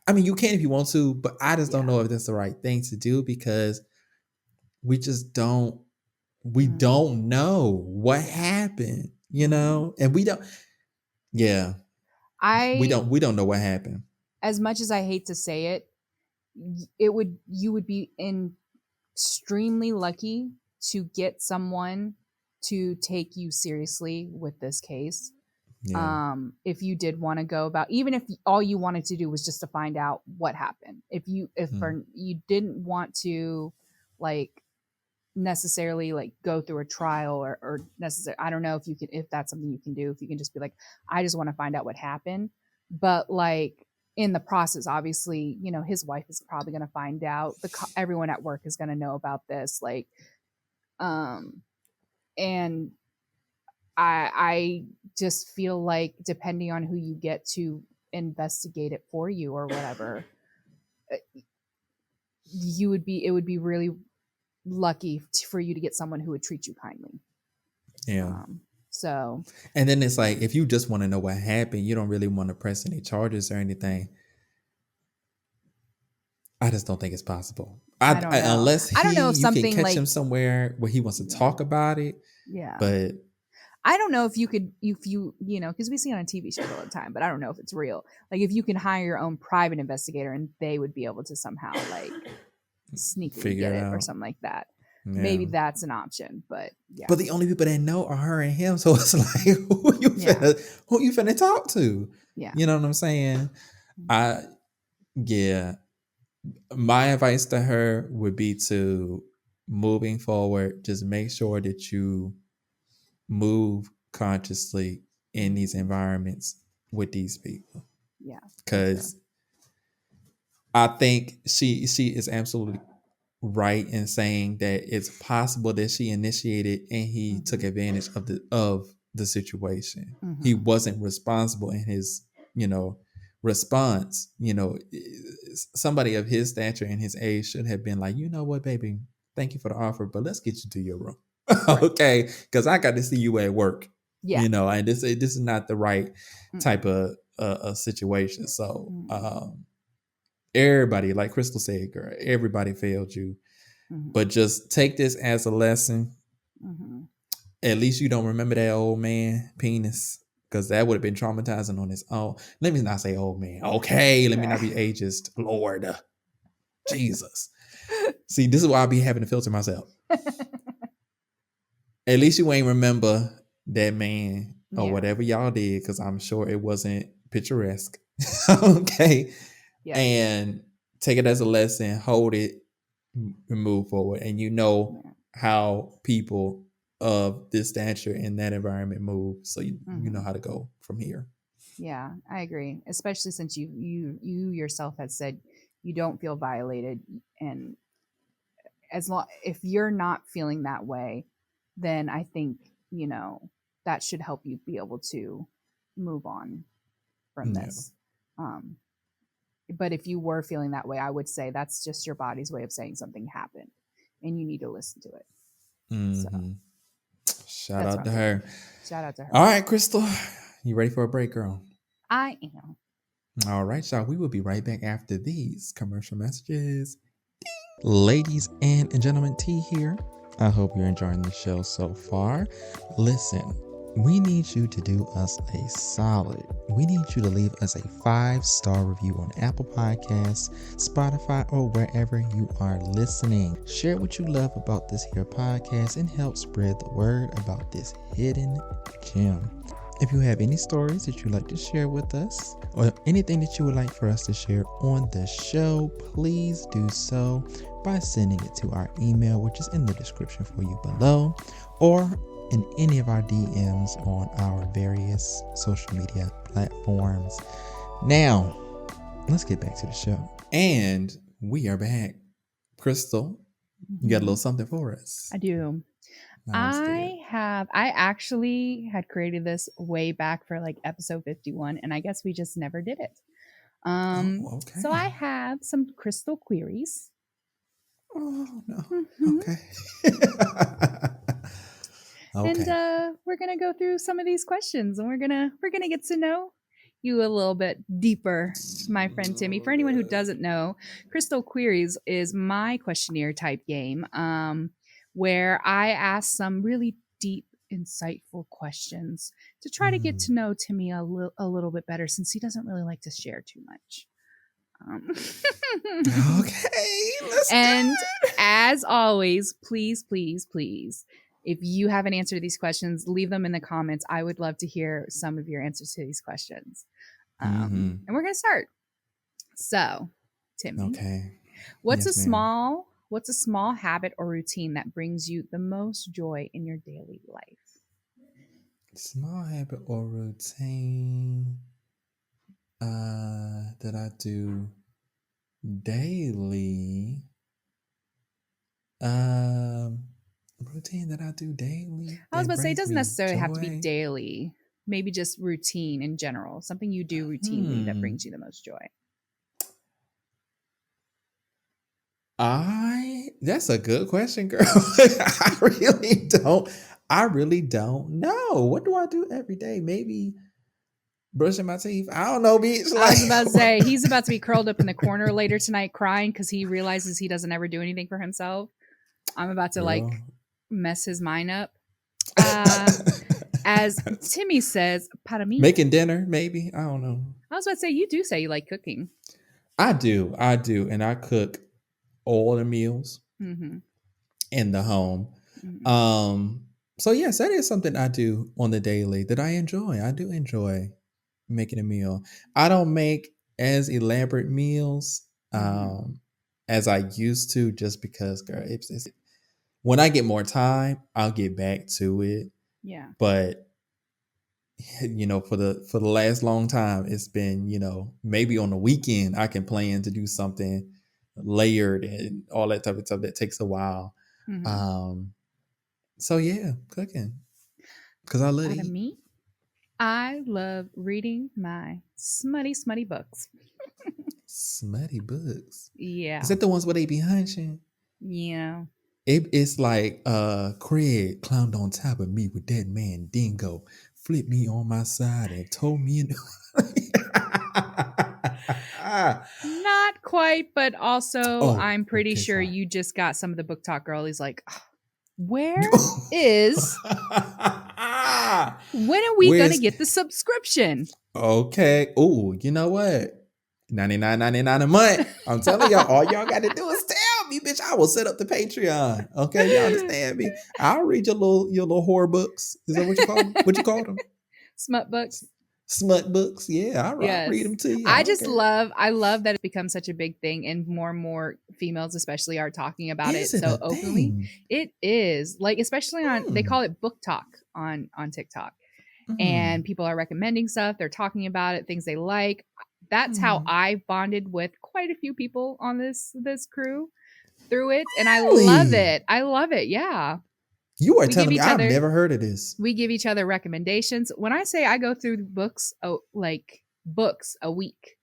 I mean, you can if you want to, but I just don't Yeah. know if that's the right thing to do because we just don't. We Mm-hmm. don't know what Yeah. happened, Mm-hmm. and we don't. Yeah, we I, don't. We don't know what happened. as much as I hate to say it, it would you would be extremely lucky to get someone to take you seriously with this case. Yeah. If you did want to go about, even if all you wanted to do was just to find out what happened, if Mm. you didn't want to like necessarily like go through a trial or necessarily, I don't know if you can, if that's something you can do, if you can just be like, I just want to find out what happened. But like in the process, obviously, you know, his wife is probably going to find out, everyone at work is going to know about this, like, um and I just feel like depending on who you get to investigate it for you or whatever, you would be, it would be really lucky for you to get someone who would treat you kindly. Yeah. So, And then it's like if you just want to know what happened, you don't really want to press any charges or anything. I just don't think it's possible. I don't know. Unless I don't know if you can something catch like, him somewhere where he wants to yeah, talk about it, yeah. but I don't know if you could, if you know, because we see it on TV shows all the time, but I don't know if it's real. Like if you can hire your own private investigator and they would be able to somehow like sneakily figure get it it or out. something like that. Yeah. Maybe that's an option, but yeah. But the only people that know are her and him. So it's like, Yeah. who you finna talk to? Yeah. You know what I'm saying? I yeah. My advice to her would be to moving forward, just make sure that you move consciously in these environments with these people. Yeah, for sure. Because I think she is absolutely right in saying that it's possible that she initiated and he took Mm-hmm. advantage of the situation. He Mm-hmm. wasn't responsible in his, response. Somebody of his stature and his age should have been like, you know what, baby, thank you for the offer, but let's get you to your room. Right. Okay, because I got to see you at work. Yeah. And this is not the right type Mm-mm. of situation. So Mm-mm. everybody, like Kristal said, girl, everybody failed you. Mm-hmm. But just take this as a lesson. Mm-hmm. At least you don't remember that old man penis, because that would have been traumatizing on its own. Let me not say old man. Okay, let me not be ageist. Lord, Jesus. See, this is why I be having to filter myself. At least you ain't remember that man or Yeah. whatever y'all did, because I'm sure it wasn't picturesque. Okay. Yes. And take it as a lesson, hold it, and move forward. And Yeah. how people of this stature in that environment move. So you know Mm-hmm. how to go from here. Yeah, I agree. Especially since you yourself had said you don't feel violated, and as long if you're not feeling that way, then I think that should help you be able to move on from Yeah. this. Um, but if you were feeling that way, I would say that's just your body's way of saying something happened, and you need to listen to it. So Mm-hmm. Shout that's out what to I'm her. saying. Shout out to her. All right, Kristal. You ready for a break, girl? I am. All right, y'all. We will be right back after these commercial messages. Ladies and gentlemen, T here. I hope you're enjoying the show so far. Listen, we need you to do us a solid. We need you to leave us a 5-star review on Apple Podcasts, Spotify, or wherever you are listening. Share what you love about this here podcast and help spread the word about this hidden gem. If you have any stories that you'd like to share with us, or anything that you would like for us to share on the show, please do so by sending it to our email, which is in the description for you below, or in any of our DMs on our various social media platforms. Now, let's get back to the show. And We are back. Crystal, you got a little something for us. I do. Now I'm scared. I actually had created this way back for like episode 51, and I guess we just never did it. Oh, So I okay. have some crystal queries. Oh, no. Mhm. Okay. And Okay. we're gonna go through some of these questions, and we're gonna get to know you a little bit deeper, my friend Timmy. For anyone who doesn't know, Crystal Queries is my questionnaire type game, where I ask some really deep, insightful questions to try to get Hmm. to know Timmy a little bit better, since he doesn't really like to share too much. Okay, let's do And it. as always, please, please, please, if you have an answer to these questions, leave them in the comments. I would love to hear some of your answers to these questions. Mm-hmm. And we're going to start. So, Timmy, Okay. what's a Yes, ma'am. small habit or routine that brings you the most joy in your daily life? Small habit or routine that I do daily. Um, routine that I do daily I was that about to say, it brings doesn't me necessarily have to be joy. daily, maybe just routine in general, something you do routinely that Hmm. brings you the most joy. That's a good question, girl. I really don't know. What do I do every day? Maybe brushing my teeth. I don't know, bitch. I was about to say, Like he's about to be curled up in the corner later tonight crying because he realizes he doesn't ever do anything for himself. I'm about to like girl. mess his mind up. Uh, as Timmy says, para mí. Making dinner, maybe. I don't know. I was about to say, you do say you like cooking. I do, and I cook all the meals Mm-hmm. in the home. Mm-hmm. Um, so yes, that is something I do on the daily that I enjoy. I do enjoy making a meal. I don't make as elaborate meals Mm-hmm. as I used to, just because, girl, when I get more time, I'll get back to it. Yeah. But for the last long time, it's been, maybe on the weekend I can plan to do something layered and all that type of stuff that takes a while. Mm-hmm. Um, so yeah, cooking because I love to Para eat. mí, I love reading my smutty, smutty books. Smutty books. Is Yeah. that the ones where they be hunching? Yeah. It's like Craig climbed on top of me with that man Dingo, flipped me on my side and told me. Not quite, but also Oh, I'm pretty okay, sure sorry. you just got some of the book talk girlies like, where is when are we gonna Where's get the subscription? okay? Oh, you know what? 99.99 a month. I'm telling y'all, all y'all got to do is tell me, bitch. I will set up the Patreon. Okay, you understand me? I'll read your little horror books. Is that what you call them? What you call them? Smut books. Smut books. Yeah, I'll read Yes. them to you. I don't care. I love that it's become such a big thing and more females especially are talking about it Is it so a openly. thing? It is. Like especially on they Hmm. call it book talk on TikTok. And Hmm. people are recommending stuff, they're talking about it, things they like. That's how Hmm. I bonded with quite a few people on this crew through it, and I love Really? it. I love it. Yeah. You are We give telling me each I've other never heard of this. we give each other recommendations. When I say I go through books, like books a week,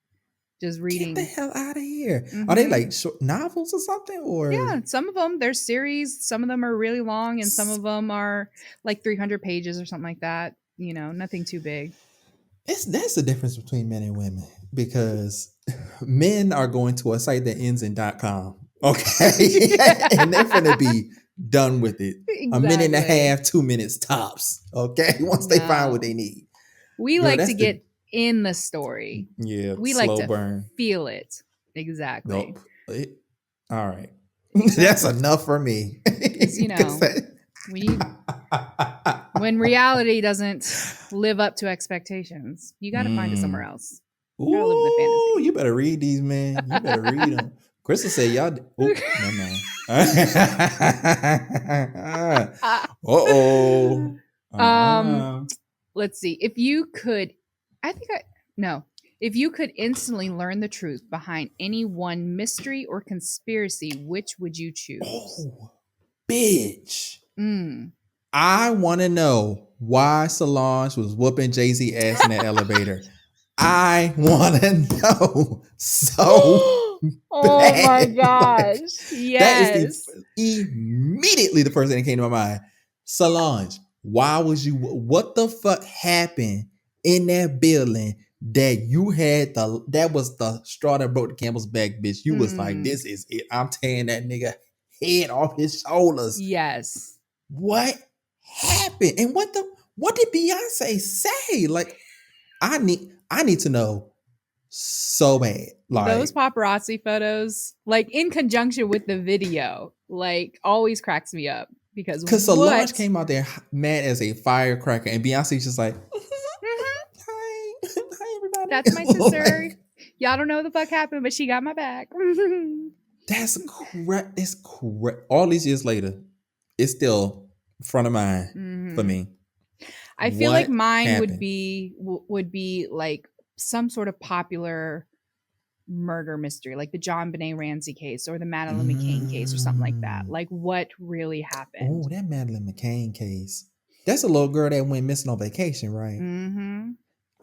just Get the reading. hell out of here. Are they Mm-hmm. like short novels or something? Or Yeah, some of them they're series, some of them are really long, and some of them are like 300 pages or something like that. Nothing too big. that's the difference between men and women, because men are going to a site that ends in .com, okay, and they're gonna be done with it a minute and a Exactly. half, 2 minutes tops, okay, once they find what No. they need. We Girl, like to that's the get in the story. yeah We like slow to burn. feel it. Exactly. Nope. All right, that's Exactly. enough for me. Because, 'Cause when reality doesn't live up to expectations, you got to find it somewhere Mm. else. You got to live in the Ooh, fantasy. you better read these, man. You better read them. Crystal said, "Y'all." Oh, never mind. Uh-oh. um, Uh-uh. let's see. If you could, I think I, no. If you could instantly learn the truth behind any one mystery or conspiracy, which would you choose? Oh, bitch. Mm. I want to know why Solange was whooping Jay-Z ass in the elevator. I want to know so Oh my bad. gosh. Like, that is Yes. immediately the first thing that came to my mind. Solange, why was you, what the fuck happened in that building that you had that was the straw that broke the camel's back, bitch? You was like, Mm. this is it. I'm tearing that nigga head off his shoulders. Yes. What happened? And what did Beyonce say? Like, I need to know so bad. Those Like, paparazzi photos, like in conjunction with the video, like always cracks me up because cause Solange what? came out there mad as a firecracker, and Beyonce's just like, Mhm. hi, hi everybody. That's my sister. Like, Y'all don't know what the fuck happened, but she got my back. that's correct. It's correct. All these years later, it's still front of mind for Mhm. me. I feel like What mine happened? would be like some sort of popular murder mystery, like the John Benet Ramsey case or the Madeline McCain case or something like that. Like what really happened? Oh, that Madeline McCain case. That's a little girl that went missing on vacation, right? Mm-hmm.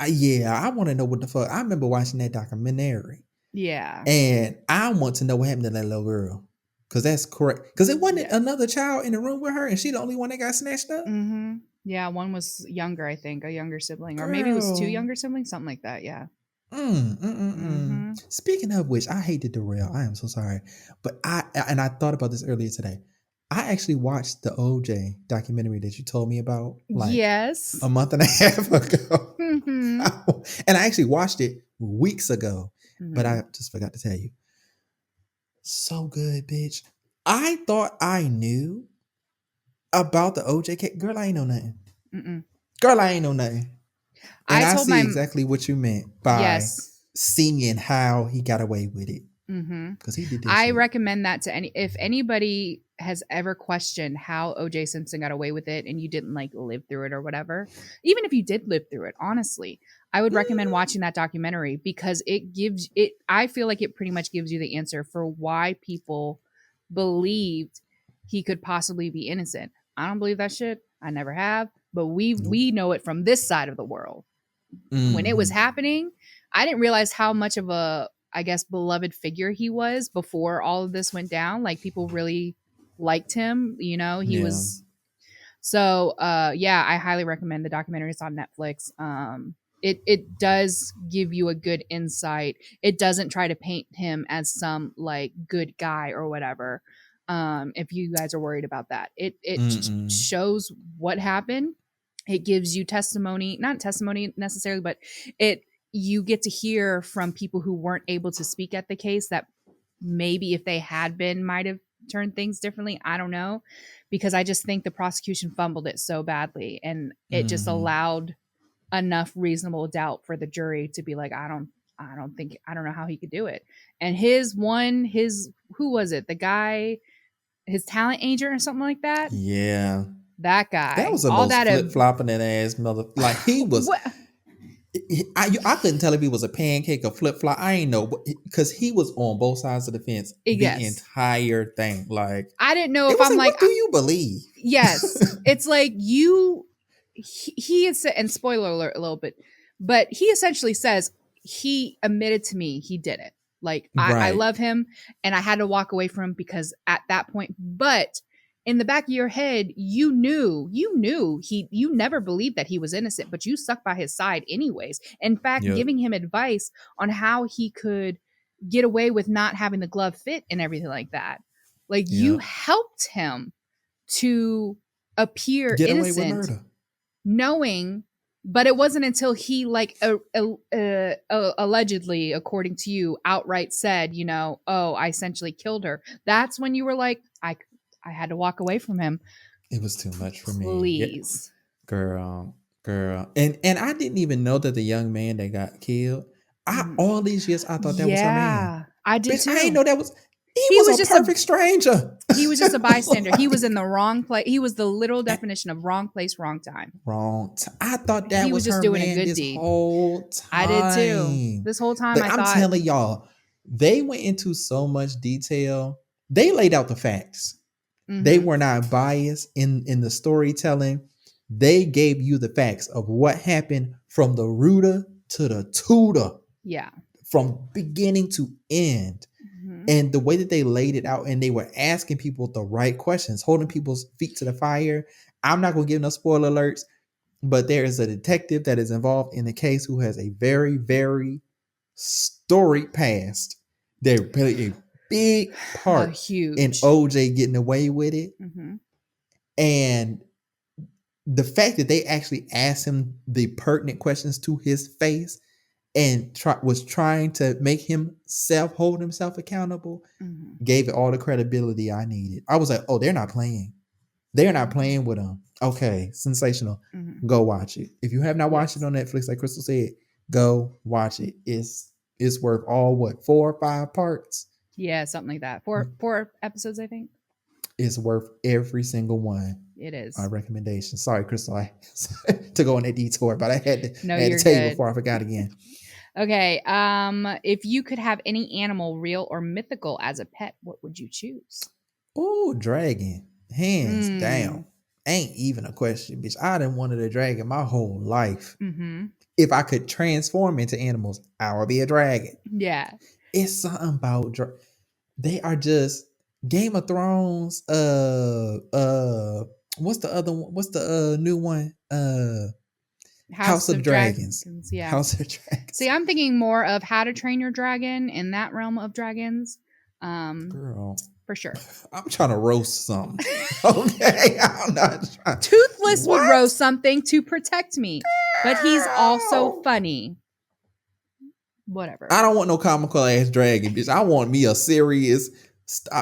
Yeah, I want to know what the fuck. I remember watching that documentary, Yeah. and I want to know what happened to that little girl. Cause that's correct. Cause it wasn't Yes. another child in the room with her, and she the only one that got snatched up. Mm-hmm. Yeah, one was younger, I think, a younger sibling, or maybe it was two Girl. younger siblings, something like that. Yeah. Mm. Mm-hmm. Speaking of which, I hate to derail. I am so sorry, but I thought about this earlier today. I actually watched the OJ documentary that you told me about like Yes. a month and a half ago. Mm-hmm. And I actually watched it weeks ago, but Mm-hmm. I just forgot to tell you. So good, bitch. I thought I knew about the OJ case. Girl, I ain't know nothing. Mm-mm. Girl, I ain't know nothing. And I I told see my exactly what you meant by yes. seeing how he got away with it. Mm-hmm. Because he did that I shit. recommend that to if anybody has ever questioned how OJ Simpson got away with it and you didn't like live through it or whatever, even if you did live through it, honestly, I would recommend Mm, watching that documentary because it gives it, I feel like it pretty much gives you the answer for why people believed he could possibly be innocent. I don't believe that shit. I never have, but nope. we know it from this side of the world. When it was Mm-hmm. happening, I didn't realize how much of a, I guess, beloved figure he was before all of this went down. Like people really liked him, you know, he Yeah. was so yeah, I highly recommend the documentary. It's on Netflix. It does give you a good insight. It doesn't try to paint him as some like good guy or whatever. If you guys are worried about that, it Mm-mm. shows what happened. It gives you testimony, not testimony necessarily, but it you get to hear from people who weren't able to speak at the case that maybe if they had been might have turned things differently. I don't know, because I just think the prosecution fumbled it so badly and it just Mm-hmm. allowed enough reasonable doubt for the jury to be like, I don't think, I don't know how he could do it. And his who was it, the guy, his talent agent or something like that, Yeah. that That guy, was the all most that flip flopping that ass mother. Like he was. what. I couldn't tell if he was a pancake or flip flop. I ain't know because he was on both sides of the fence the Yes, entire thing. Like I didn't know it if was I'm like, like, what do you believe? yes, it's like you, he is, and spoiler alert a little bit, but he essentially says he admitted to me he did it. Like I Right. love him and I had to walk away from him because at that point, but in the back of your head, you knew you never believed that he was innocent, but you stuck by his side anyways. In fact, Yep. giving him advice on how he could get away with not having the glove fit and everything like that. Like you Yep. helped him to appear Get away with innocent, murder. knowing, but it wasn't until he like allegedly, according to you, outright said, you know, oh, I essentially killed her. That's when you were like, I had to walk away from him. It was too much for me. Yeah. Please. Girl. Girl. And I didn't even know that the young man that got killed. I Mhm. all these years I thought that was her man. Yeah, I did Bitch, I ain't too. know that was. He He was was a just a perfect stranger. he was just a bystander. He was Like, in the wrong place. He was the literal definition of wrong place, wrong time. wrong. I thought that He was was just her doing a man good this deed. whole I did too. time. This whole time Like, I I'm thought, telling y'all, they went into so much detail. They laid out the facts. They mm-hmm, were not biased in the storytelling. They gave you the facts of what happened from the rooter to the tutor, yeah. from beginning to end. Mm-hmm, And the way that they laid it out, and they were asking people the right questions, holding people's feet to the fire. I'm not going to give no spoiler alerts, but there is a detective that is involved in the case who has a very, very storied past. They play a big a part in huge. OJ getting away with it. Mm-hmm, And the fact that they actually asked him the pertinent questions to his face and was trying to make himself hold himself accountable mm-hmm, gave it all the credibility I needed. I was like, oh, they're not playing. They're not mm-hmm, playing with them. Okay, sensational. mm-hmm. Go watch it. If you have not watched it Yes. on Netflix, like Crystal said, go watch it. It's worth all what 4 or 5 parts. Yeah, something like that. Four episodes, I think. It's worth every single one. It Our is. recommendation. Sorry, Crystal, I to go on that detour, but No, I had to you're tell you good. before I forgot again. Okay. If you could have any animal, real or mythical, as a pet, what would you choose? Oh, dragon, hands Mm. down. Ain't even a question, bitch. I done wanted a dragon my whole life. Mm-hmm. If I could transform into animals, I would be a dragon. Yeah. It's something about they are just Game of Thrones. What's the other one? What's the new one? House House of of Dragons. Dragons. Yeah. House of Dragons. See, I'm thinking more of How to Train Your Dragon in that realm of dragons. Girl, For sure. I'm trying to roast something. Okay, I'm not trying. Toothless would What? roast something to protect me, but he's also funny. Whatever. I don't want no comical ass dragon, bitch. I want me a serious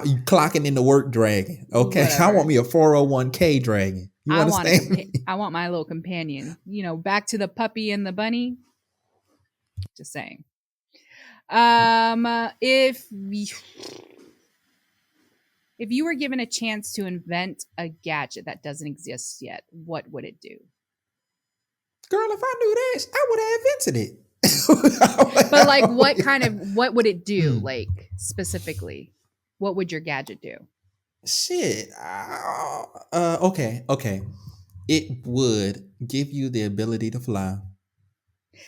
you clocking in the work dragon. Okay. I want Whatever. me a 401k dragon. You I want a understand? I want my little companion. You know, back to the puppy and the bunny. Just saying. If you were given a chance to invent a gadget that doesn't exist yet, what would it do? Girl, if I knew this, I would have invented it. But like, what would it do? Hmm. Like specifically, what would your gadget do? Shit. Okay. It would give you the ability to fly.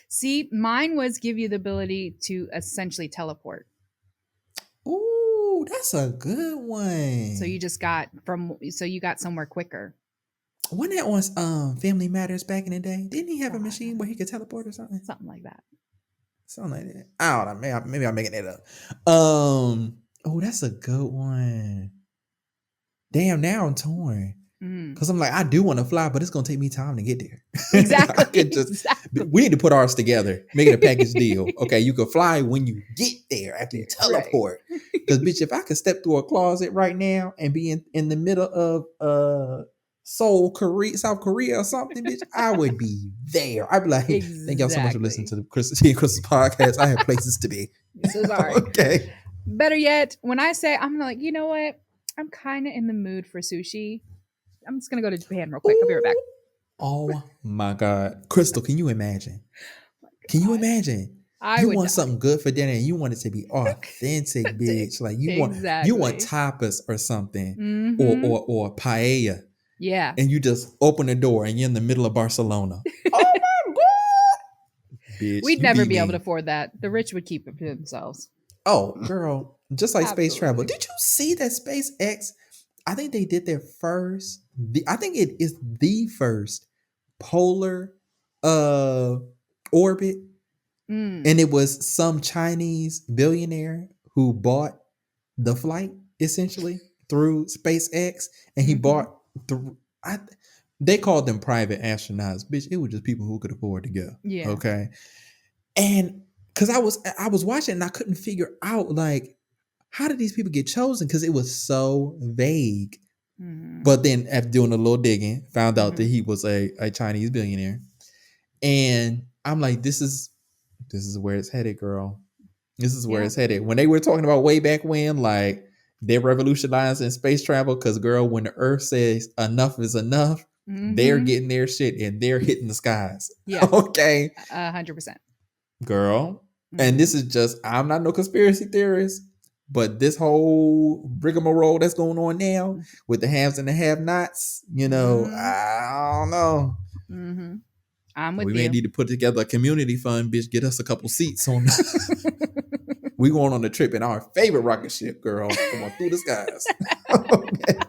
See, mine was give you the ability to essentially teleport. Ooh, that's a good one. So you got somewhere quicker. Wasn't that on Family Matters back in the day? Didn't he have a God. machine where he could teleport or something? Something like that. Something like that. I don't know. Maybe I'm making it up. Oh, that's a good one. Damn, now I'm torn. Because I'm like, I do want to fly, but it's going to take me time to get there. Exactly. I could Exactly. We need to put ours together, make it a package deal. Okay, you can fly when you get there after you teleport. Because, bitch, if I could step through a closet right now and be in the middle of South Korea or something, bitch, I would be there. I'd be like, thank y'all so much for listening to the Crystal's podcast. I have places to be. So sorry. Okay. Better yet, when I say I'm like, you know what? I'm kind of in the mood for sushi. I'm just gonna go to Japan real quick. I'll be right back. Oh my God. Crystal, can you imagine? Can you imagine? I You would want die. something good for dinner and you want it to be authentic, bitch. Like you want Exactly. tapas or something. Mhm. Or paella. Yeah. And you just open the door and you're in the middle of Barcelona. Oh my God. Bitch. We'd you never beat be able me. to afford that. The rich would keep it for themselves. Oh, girl. Just like space travel. Absolutely. Did you see that SpaceX? I think they did their first. I think it is the first polar orbit. Mm. And it was some Chinese billionaire who bought the flight essentially through SpaceX, and he Mhm. bought the. They called them private astronauts, bitch. It was just people who could afford to go. Yeah. Okay, and because I was watching and I couldn't figure out like how did these people get chosen because it was so vague. Mhm. But then after doing a little digging, found out that Mhm. he was a Chinese billionaire, and I'm like, this is where it's headed, girl. This is where Yeah. it's headed. When they were talking about way back when, like They're revolutionizing space travel because, girl, when the Earth says enough is enough, they're Mm-hmm. getting their shit and they're hitting the skies. Yeah, Okay, 100%. girl. And Mm-hmm. this is just, I'm not no conspiracy theorist, but this whole rigmarole that's going on now with the haves and the have nots, Mm-hmm. I don't know. Mm-hmm. I'm with We may you. need to put together a community fund, bitch. Get us a couple seats on. We going on a trip in our favorite rocket ship, girl, going through the skies. Okay.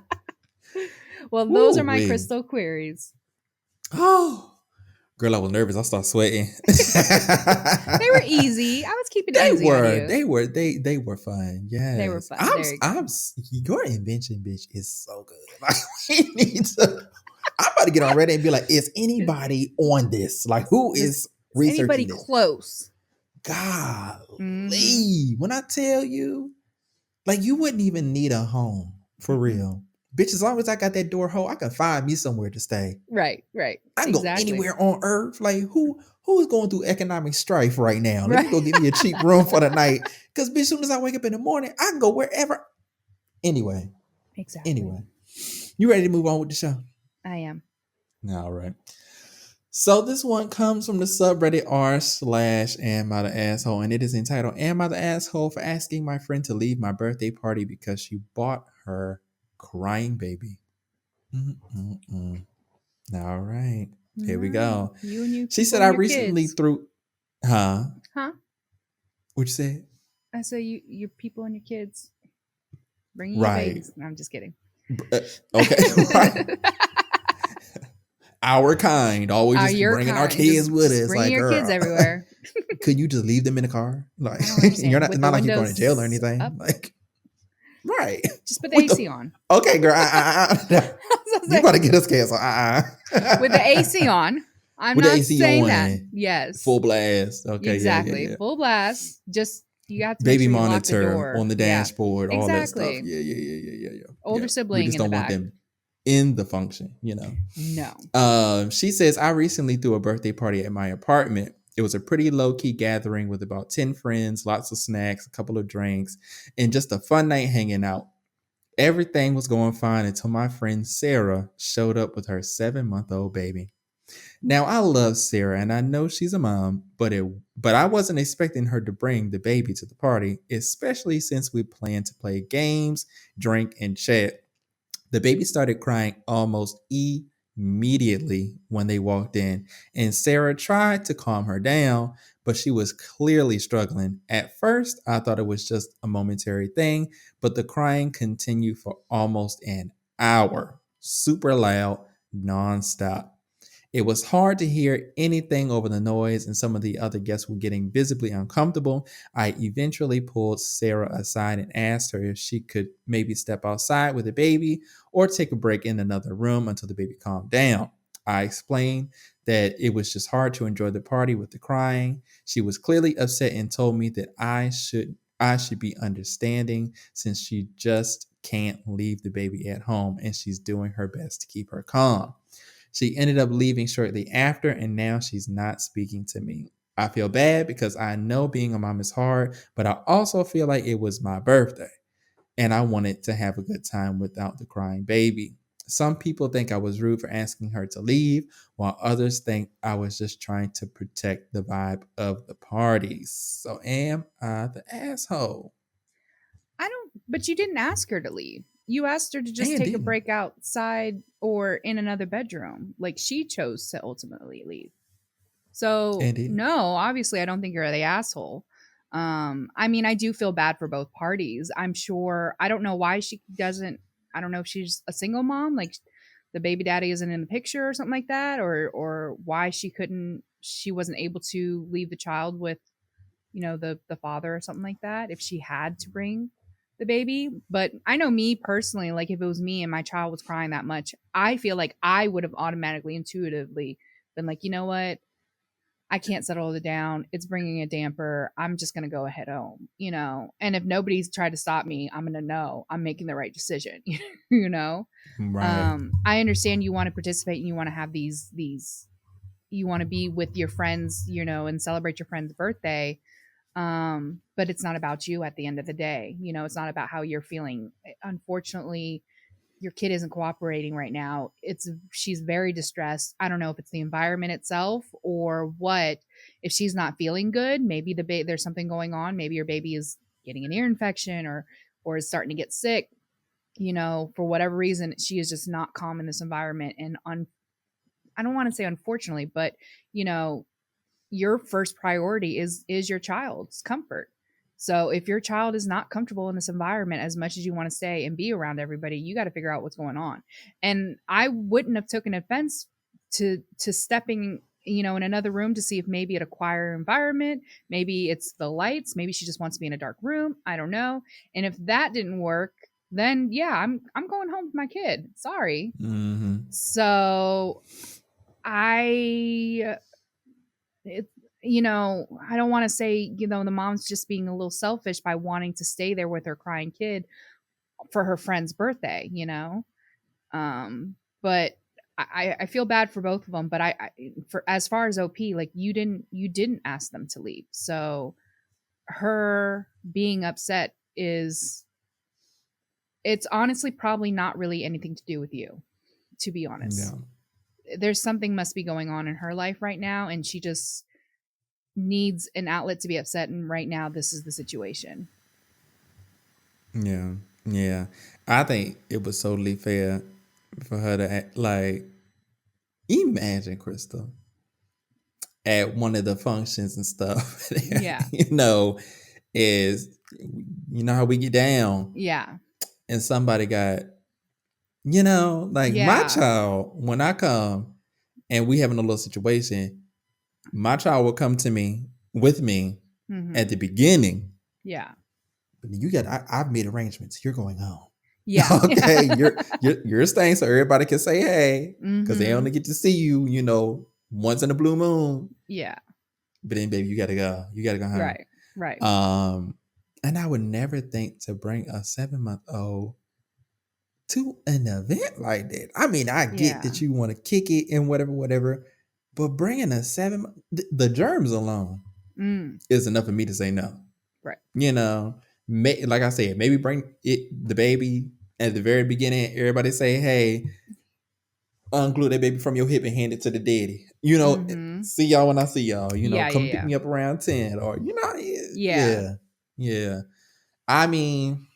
Well, those are Woo my wee. crystal queries. Oh, girl, I was nervous. I started sweating. They were easy. I was keeping it They easy on were, you. they were, they were fun. They were Yes, fun. There you go. your invention, bitch, is so good. Like we need to. I'm about to get on Reddit and be like, is anybody on this? Like, who Just is is anybody researching this? close? Mm-hmm. Golly, when I tell you, like, you wouldn't even need a home for Mm-mm. real, bitch. As long as I got that door hole, I can find me somewhere to stay. Right, right. I can go Exactly. anywhere on earth. Like who is going through economic strife right now? Let me Right. go get me a cheap room for the night. Cause bitch, soon as I wake up in the morning, I can go wherever. Anyway, Exactly. anyway. You ready to move on with the show? I am. All right. So this one comes from the subreddit r/am I the asshole, and it is entitled "Am I the asshole for asking my friend to leave my birthday party because she bought her crying baby?" Mm-mm-mm. All right, here we No, go. you and you She said, people "I and your recently kids. threw, huh? Huh? What you said? I say your people and your kids. Bringing your Right. babies. No, I'm just kidding. Uh, okay, right. Our kind, always just Your bringing our kind. kids with Just us. bringing Like, your kids girl, everywhere. could you just leave them in the car? Like, I don't you're understand. not. With It's the not like you're going to jail or windows anything. up, Like, right. just put the With AC the on. okay, girl. You Say, about to get us canceled? with the AC on. I'm With the not AC saying that. on, full Yes. blast. Okay, yeah, yeah, Exactly. yeah. Full blast. Just you have to make Baby sure you lock the monitor on door. the Yeah. dashboard, all that stuff. Exactly. Yeah, yeah, yeah, yeah, yeah, yeah. Yeah. Older We sibling just in the don't want back. them in the function. No. She says, I recently threw a birthday party at my apartment. It was a pretty low key gathering with about 10 friends, lots of snacks, a couple of drinks, and just a fun night hanging out. Everything was going fine until my friend Sarah showed up with her 7-month-old baby. Now I love Sarah and I know she's a mom, but I wasn't expecting her to bring the baby to the party, especially since we planned to play games, drink, and chat. The baby started crying almost immediately when they walked in, and Sarah tried to calm her down, but she was clearly struggling. At first, I thought it was just a momentary thing, but the crying continued for almost an hour, super loud, nonstop. It was hard to hear anything over the noise, and some of the other guests were getting visibly uncomfortable. I eventually pulled Sarah aside and asked her if she could maybe step outside with the baby or take a break in another room until the baby calmed down. I explained that it was just hard to enjoy the party with the crying. She was clearly upset and told me that I should be understanding since she just can't leave the baby at home and she's doing her best to keep her calm. She ended up leaving shortly after, and now she's not speaking to me. I feel bad because I know being a mom is hard, but I also feel like it was my birthday and I wanted to have a good time without the crying baby. Some people think I was rude for asking her to leave, while others think I was just trying to protect the vibe of the parties. So, am I the asshole? I don't, but you didn't ask her to leave. You asked her to just And take a didn't. break outside or in another bedroom. Like she chose to ultimately leave. So, And didn't. no, obviously, I don't think you're the asshole. I mean, I do feel bad for both parties. I'm sure, I don't know why she doesn't, I don't know if she's a single mom, like the baby daddy isn't in the picture or something like that, or why she wasn't able to leave the child with the father or something like that if she had to bring the baby. But I know me personally, like if it was me and my child was crying that much, I feel like I would have automatically intuitively been like, you know what, I can't settle it down, it's bringing a damper, I'm just going to go ahead home. And if nobody's tried to stop me, I'm going to know I'm making the right decision. you know Right. I understand you want to participate and you want to have these you want to be with your friends, and celebrate your friend's birthday. But it's not about you at the end of the day. You know, it's not about how you're feeling. Unfortunately, your kid isn't cooperating right now. She's very distressed. I don't know if it's the environment itself or what. If she's not feeling good, maybe there's something going on. Maybe your baby is getting an ear infection or is starting to get sick. You know, for whatever reason, she is just not calm in this environment. And I don't want to say unfortunately, but you know, your first priority is your child's comfort. So if your child is not comfortable in this environment as much as you want to stay and be around everybody, you got to figure out what's going on. And I wouldn't have taken offense to stepping, you know, in another room to see if maybe it a quieter environment, maybe it's the lights, maybe she just wants to be in a dark room. I don't know. And if that didn't work, then yeah, I'm going home with my kid. Sorry. Mm-hmm. So I it, you know, I don't want to say, you know, the mom's just being a little selfish by wanting to stay there with her crying kid for her friend's birthday, you know. But I feel bad for both of them. But I for as far as OP, like you didn't ask them to leave, so her being upset is it's honestly probably not really anything to do with you, to be honest. Yeah. There's something must be going on in her life right now, and she just needs an outlet to be upset, and right now this is the situation. Yeah. Yeah. I think it was totally fair for her to act like, imagine Crystal at one of the functions and stuff. Yeah. You know, is you know how we get down, Yeah. and somebody got, you know, like my Yeah. child, when I come and we having a little situation, my child will come to me with me at the beginning. Yeah. But you got, I've made arrangements. You're going home. Yeah. Okay, you're staying so everybody can say hey, because they Mhm. only get to see you, you know, once in a blue moon. Yeah. But then, baby, you gotta go. You gotta go home. Right. Right. And I would never think to bring a 7-month-old to an event like that. I mean, I get Yeah. that you want to kick it and whatever, but bringing a the germs alone Mm. is enough for me to say no. Right. You know, like I said, maybe bring the baby at the very beginning. Everybody say, "Hey, unglue that baby from your hip and hand it to the daddy." You know, Mhm. see y'all when I see y'all. You know, Yeah, come yeah, pick yeah. me up around 10, or you know, Yeah. yeah. I mean,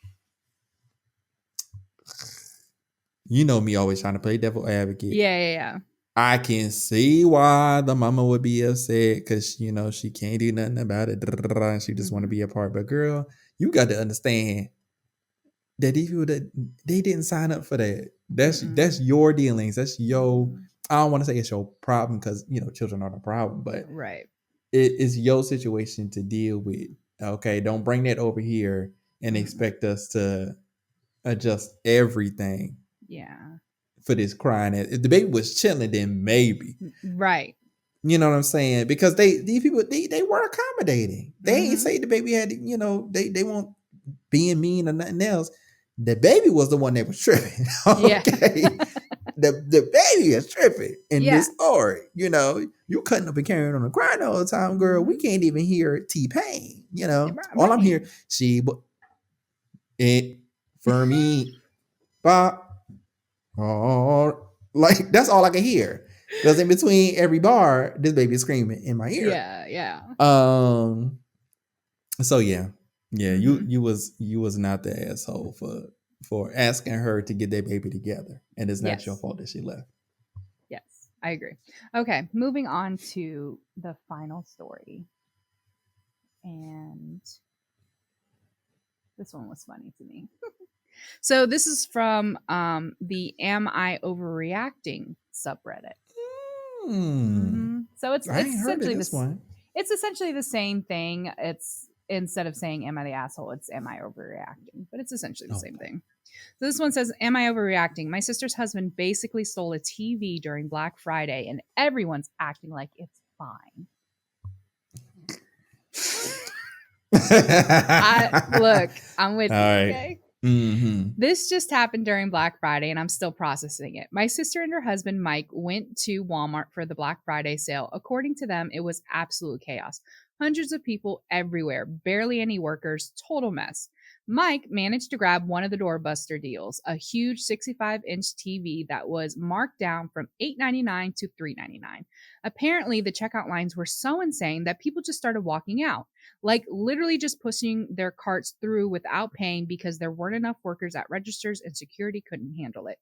you know me always trying to play devil advocate. Yeah, yeah, yeah. I can see why the mama would be upset because you know she can't do nothing about it. And she just want to Mhm. be a part. But girl, you got to understand that these people that they didn't sign up for that. That's your dealings. That's your. Mhm. I don't want to say it's your problem because you know children aren't a problem, but Right. it is your situation to deal with. Okay, don't bring that over here and Mhm. expect us to adjust everything Yeah. for this crying. If the baby was chilling, then maybe. Right. You know what I'm saying? Because these people they were accommodating. They ain't Mhm. say the baby had, you know, they won't being mean or nothing else. The baby was the one that was tripping. Yeah. Okay. The baby is tripping in Yeah. this story. You know, you cutting up and carrying on and crying all the time, girl. We Mhm. can't even hear T-Pain. You know, all I'm Right. hearing, she it for me, ba, oh, like that's all I can hear. Because in between every bar, this baby is screaming in my ear. Yeah, yeah. So yeah, Mhm. you was not the asshole for asking her to get that baby together, and it's not your Yes. fault that she left. Yes. I agree. Okay, moving on to the final story. And this one was funny to me. So this is from the Am I Overreacting subreddit. So I ain't heard of this one. it's essentially the same thing. It's instead of saying am I the asshole, it's am I overreacting, but it's essentially the same Okay. thing. So this one says, am I overreacting? My sister's husband basically stole a TV during Black Friday and everyone's acting like it's fine. Look, I'm with All you, right. okay? Mm-hmm. This just happened during Black Friday, and I'm still processing it. My sister and her husband, Mike, went to Walmart for the Black Friday sale. According to them, it was absolute chaos. Hundreds of people everywhere, barely any workers, total mess. Mike managed to grab one of the doorbuster deals, a huge 65-inch TV that was marked down from $8.99 to $3.99. Apparently, the checkout lines were so insane that people just started walking out, like literally just pushing their carts through without paying because there weren't enough workers at registers and security couldn't handle it.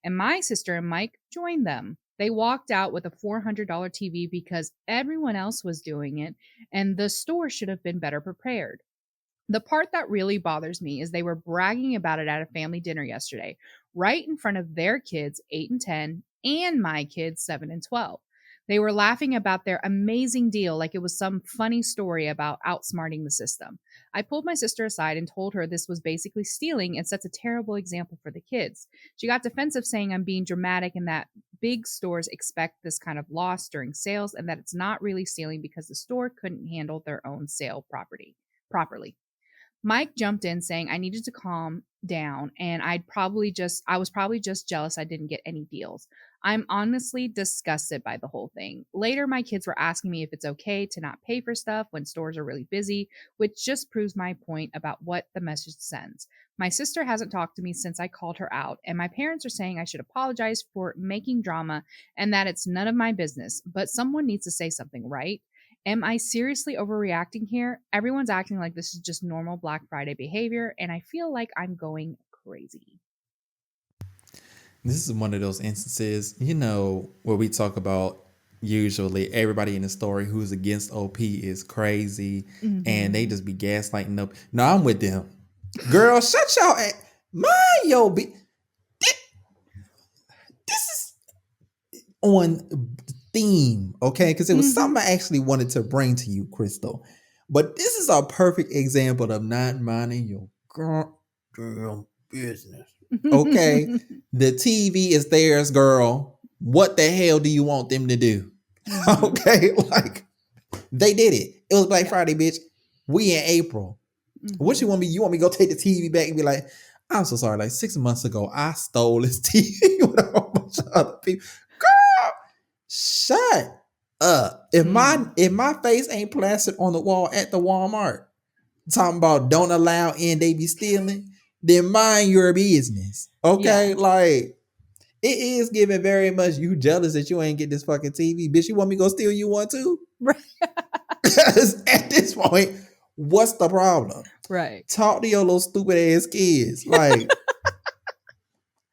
And my sister and Mike joined them. They walked out with a $400 TV because everyone else was doing it, and the store should have been better prepared. The part that really bothers me is they were bragging about it at a family dinner yesterday, right in front of their kids, 8 and 10, and my kids, 7 and 12. They were laughing about their amazing deal like it was some funny story about outsmarting the system. I pulled my sister aside and told her this was basically stealing and sets a terrible example for the kids. She got defensive, saying I'm being dramatic and that big stores expect this kind of loss during sales and that it's not really stealing because the store couldn't handle their own sale properly. Mike jumped in saying I needed to calm down and I was probably just jealous I didn't get any deals. I'm honestly disgusted by the whole thing. Later my kids were asking me if it's okay to not pay for stuff when stores are really busy, which just proves my point about what the message sends. My sister hasn't talked to me since I called her out, and my parents are saying I should apologize for making drama and that it's none of my business, but someone needs to say something, right? Am I seriously overreacting here? Everyone's acting like this is just normal Black Friday behavior, and I feel like I'm going crazy. This is one of those instances, where we talk about usually everybody in the story who's against OP is crazy and they Mm-hmm. just be gaslighting up. No, I'm with them. Girl, shut your ass. Mind your this is on theme, okay? Because it was Mm-hmm. something I actually wanted to bring to you, Crystal. But this is a perfect example of not minding your girl business. Okay? The TV is theirs, girl. What the hell do you want them to do? Mm-hmm. Okay? Like, they did it. It was Black Yeah. Friday, bitch. We in April. What Mm-hmm. you want me? You want me to go take the TV back and be like, I'm so sorry. Like 6 months ago, I stole this TV with a whole bunch of other people. Girl, shut up. If my face ain't plastered on the wall at the Walmart, talking about don't allow in they be stealing, then mind your business. Yeah. Okay? Like it is giving very much you jealous that you ain't get this fucking TV. Bitch, you want me to go steal you one too? Right. Because at this point, what's the problem? Right. Talk to your little stupid ass kids. Like,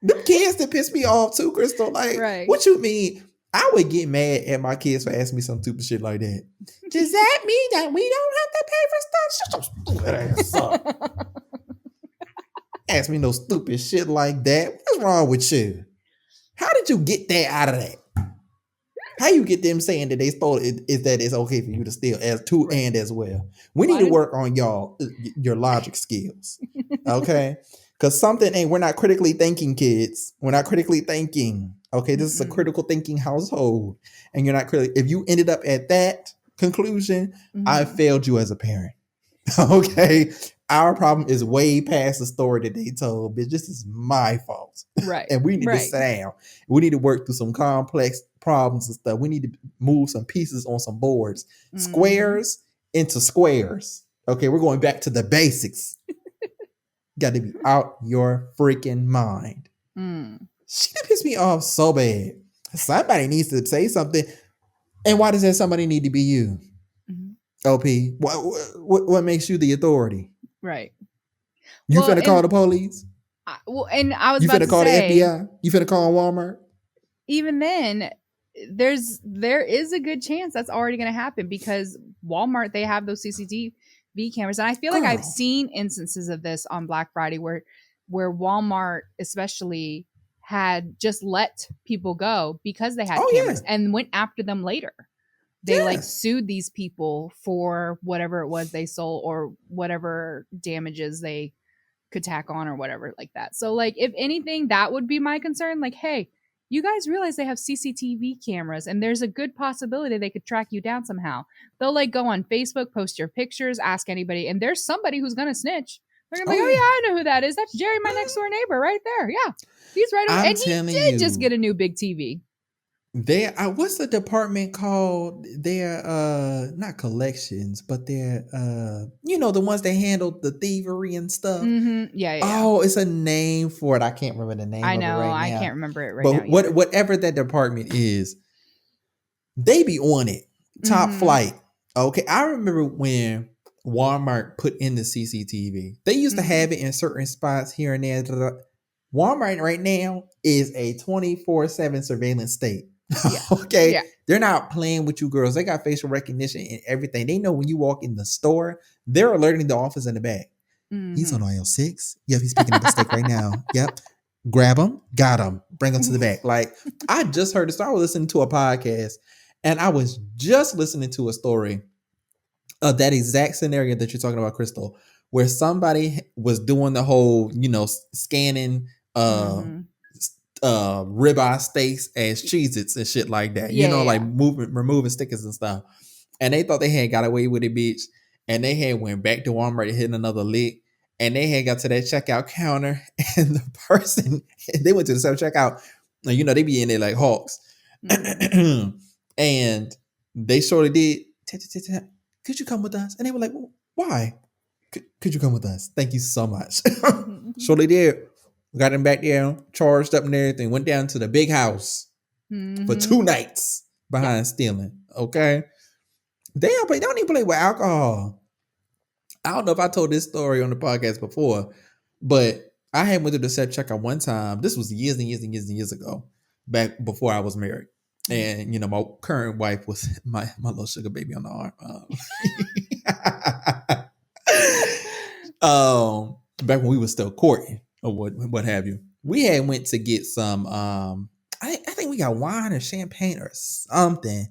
the kids that piss me off too, Crystal. Like, Right. what you mean? I would get mad at my kids for asking me some stupid shit like that. Does that mean that we don't have to pay for stuff? Shut your stupid ass up. Ask me no stupid shit like that. What's wrong with you? How did you get that out of that? How you get them saying that they stole it is that it's okay for you to steal as too Right. and as well? We need Why to did work on your logic skills, okay? Because something ain't. We're not critically thinking, kids. We're not critically thinking. Okay, this is a Mm-mm. critical thinking household, and you're not critical. If you ended up at that conclusion, I Mm-hmm. failed you as a parent. Okay, our problem is way past the story that they told. Bitch, this is my fault, Right. and we need to Right. sit down. We need to work through some complex problems and stuff. We need to move some pieces on some boards, Mm-hmm. squares into squares. Okay, we're going back to the basics. Got to be out your freaking mind. Mm. She done pissed me off so bad. Somebody needs to say something. And why does that somebody need to be you? Mhm. OP, what makes you the authority? Right. You Well, finna call the police? and I was You about finna to call the say, FBI? You finna call Walmart? even then, there is a good chance that's already going to happen because Walmart, they have those CCTV cameras, and I feel like I've Girl. seen instances of this on Black Friday where Walmart especially had just let people go because they had Oh cameras yeah. and went after them later. They like Yes. sued these people for whatever it was they sold or whatever damages they could tack on or whatever like that. So like if anything, that would be my concern. Like, hey, you guys realize they have CCTV cameras and there's a good possibility they could track you down somehow. They'll like go on Facebook, post your pictures, ask anybody, and there's somebody who's gonna snitch. They're gonna be Oh like, oh yeah. yeah, I know who that is. That's Jerry, my next door neighbor, right there. Yeah, he's right over. I'm And he telling did just you, get a new big TV. they what's the department called? They're not collections, but they're the ones that handle the thievery and stuff. Yeah. Oh, it's a name for it. I can't remember the name I of it know. right I now. can't remember it right now But either. whatever that department is, they be on it. Top flight. Okay. I remember when Walmart put in the CCTV. They used to have it in certain spots here and there. Walmart right now is a 24/7 surveillance state. Yeah. Okay. Yeah. They're not playing with you girls. They got facial recognition and everything. They know when you walk in the store, they're alerting the office in the back. He's on aisle 6. Yep, he's picking up a steak right now. Yep. Grab him, got him, bring him to the back. Like, I just heard a story. I was listening to a podcast, and I was just listening to a story of that exact scenario that you're talking about, Kristal, where somebody was doing the whole, scanning ribeye steaks as Cheez-Its and shit like that. Like removing stickers and stuff. And they thought they had got away with it, bitch. And they had went back to Walmart and hit another lick. And they had got to that checkout counter, and the person, they went to the self checkout. And they be in there like hawks. And they surely did. Could you come with us? And they were like, why? Could you come with us? Thank you so much. Surely did. Got him back there, charged up and everything. Went down to the big house for 2 nights behind stealing. Okay. They don't even play with alcohol. I don't know if I told this story on the podcast before, but I had went to the self checkout one time. This was years and years and years and years ago, back before I was married. And my current wife was my little sugar baby on the arm. Back when we were still courting or what have you. We had went to get some I think we got wine or champagne or something.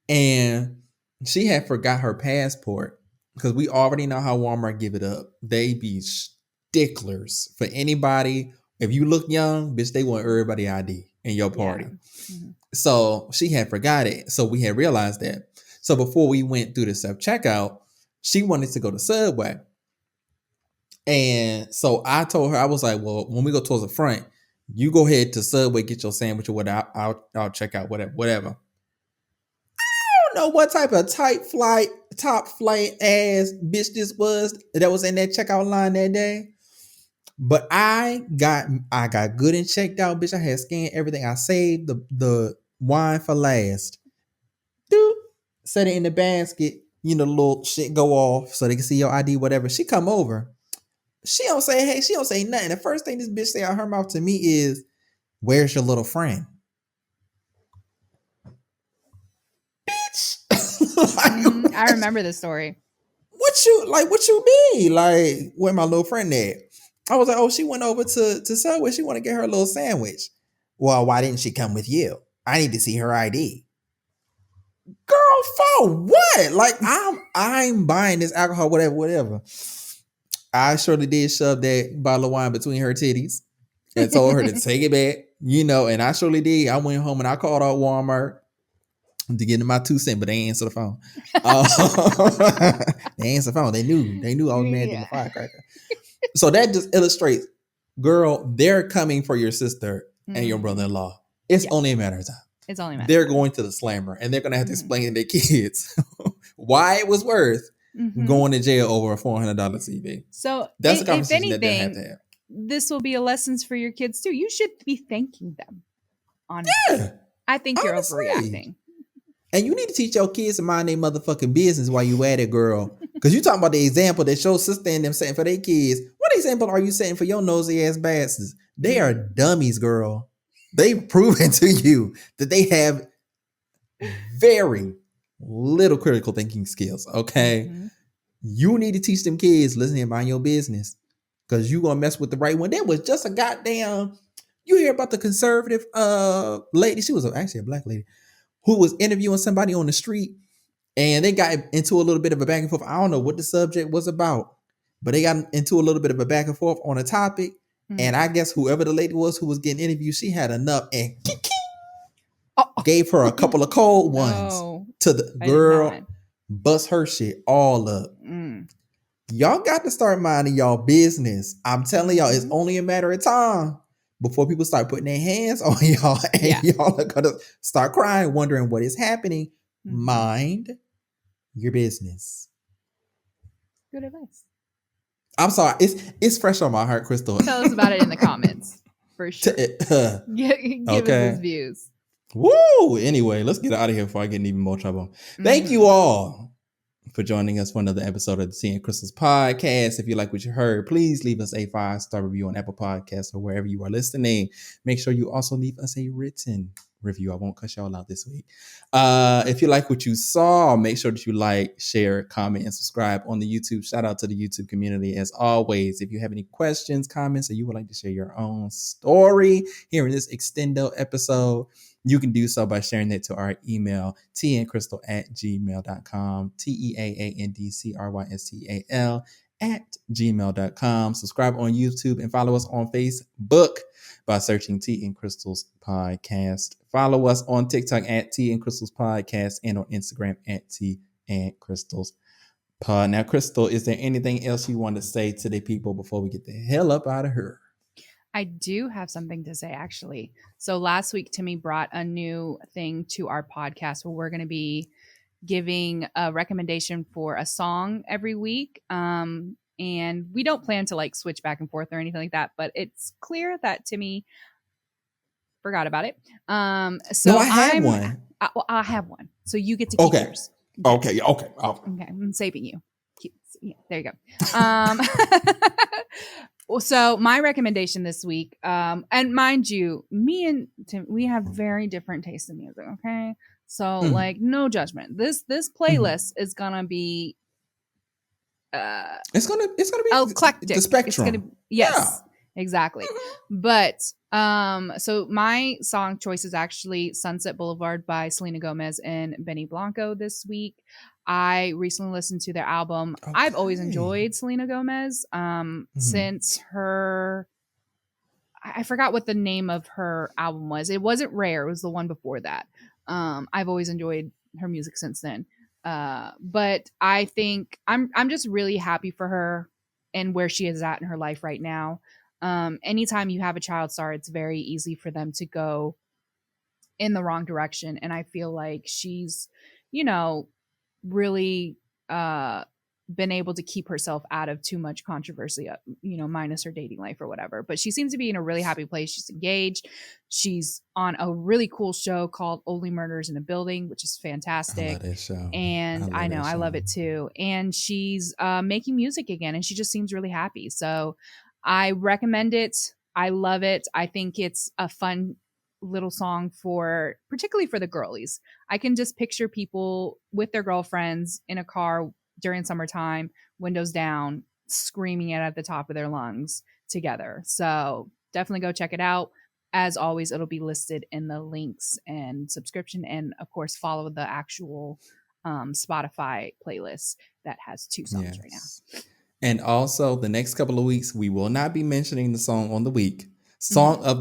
And she had forgot her passport, because we already know how Walmart give it up. They be sticklers for anybody. If you look young, bitch, they want everybody ID in your party. So she had forgot it. So we had realized that. So before we went through the self-checkout, she wanted to go to Subway. And so I told her, I was like, well, when we go towards the front, you go ahead to Subway, get your sandwich or whatever. I'll check out whatever. I don't know what type of top flight ass bitch this was that was in that checkout line that day. But I got good and checked out, bitch. I had scanned everything. I saved the wine for last. Dude, set it in the basket. The little shit go off so they can see your ID, whatever. She come over. She don't say hey. She don't say nothing. The first thing this bitch say out her mouth to me is, "Where's your little friend?" Bitch. I remember this story. What you mean? Like, where my little friend at? I was like, oh, she went over to Subway. She want to get her little sandwich. Well, why didn't she come with you? I need to see her ID. Girl, for what? Like, I'm buying this alcohol, whatever. I surely did shove that bottle of wine between her titties and told her to take it back, and I surely did. I went home and I called out Walmart to get in my 2 cents, but they ain't answer the phone. They answered the phone. They knew I was mad in the firecracker. So that just illustrates, girl, they're coming for your sister and your brother-in-law. It's only a matter of time. It's only a matter. They're going to the slammer, and they're going to have to explain to their kids why it was worth going to jail over a $400 TV. So that's the conversation that they have to have. This will be a lessons for your kids too. You should be thanking them. Honestly, I think you're overreacting. And you need to teach your kids to mind their motherfucking business while you at it, girl. Because you talking about the example that your sister and them setting for their kids. What example are you setting for your nosy ass bastards? They are dummies, girl. They've proven to you that they have very little critical thinking skills, okay? You need to teach them kids, listen here, mind your business. Because you going to mess with the right one. There was just a goddamn, you hear about the conservative lady. She was actually a black lady who was interviewing somebody on the street, and they got into a little bit of a back and forth. I don't know what the subject was about, but they got into a little bit of a back and forth on a topic. And I guess whoever the lady was who was getting interviewed, she had enough and gave her a couple of cold ones to the girl, bust her shit all up. y'all got to start minding y'all business. I'm telling y'all, it's Mhm. only a matter of time before people start putting their hands on y'all, and Yeah. y'all are gonna start crying, wondering what is happening. Mhm. Mind your business. Good advice. I'm sorry, it's fresh on my heart, Kristal. Tell us about it in the comments for sure. Give us his Okay. views. Woo! Anyway, let's get out of here before I get in even more trouble. Thank you Mhm. all for joining us for another episode of the Tea and Crystals podcast. If you like what you heard, please leave us a 5-star review on Apple Podcasts or wherever you are listening. Make sure you also leave us a written review. I won't cuss y'all out this week. If you like what you saw, make sure that you like, share, comment, and subscribe on the YouTube. Shout out to the YouTube community as always. If you have any questions, comments, or you would like to share your own story here in this extendo episode, you can do so by sharing it to our email, teaandcrystal@gmail.com, teaandcrystal@gmail.com. Subscribe on YouTube and follow us on Facebook by searching Tea and Crystals Podcast. Follow us on TikTok at Tea and Crystals Podcast and on Instagram at Tea and Crystals Pod. Now, Kristal, is there anything else you want to say to the people before we get the hell up out of here? I do have something to say, actually. So last week, Timmy brought a new thing to our podcast where we're going to be giving a recommendation for a song every week. And we don't plan to like switch back and forth or anything like that, but it's clear that Timmy forgot about it. So No, I have one. I have one. So you get to keep Okay. yours. Okay. Okay, I'm saving you. Yeah, there you go. So my recommendation this week, and mind you, me and Tim, we have very different tastes in music. Okay, so like no judgment. This playlist is gonna be it's gonna be eclectic. the spectrum. It's gonna yes, exactly. But so my song choice is actually Sunset Boulevard by Selena Gomez and Benny Blanco this week. I recently listened to their album. Okay. I've always enjoyed Selena Gomez since her I forgot what the name of her album was. It wasn't Rare, it was the one before that. I've always enjoyed her music since then. But I think I'm just really happy for her and where she is at in her life right now. Anytime you have a child star, it's very easy for them to go in the wrong direction. And I feel like she's, really been able to keep herself out of too much controversy, minus her dating life or whatever. But she seems to be in a really happy place. She's engaged. She's on a really cool show called Only Murders in a Building, which is fantastic. I love that show. And I know, I love it too. And she's making music again, and she just seems really happy. So I recommend it. I love it. I think it's a fun little song particularly for the girlies. I can just picture people with their girlfriends in a car during summertime, windows down, screaming it at the top of their lungs together. So definitely go check it out. As always, it'll be listed in the links and subscription. And of course, follow the actual Spotify playlist that has 2 songs right now. And also, the next couple of weeks, we will not be mentioning the song of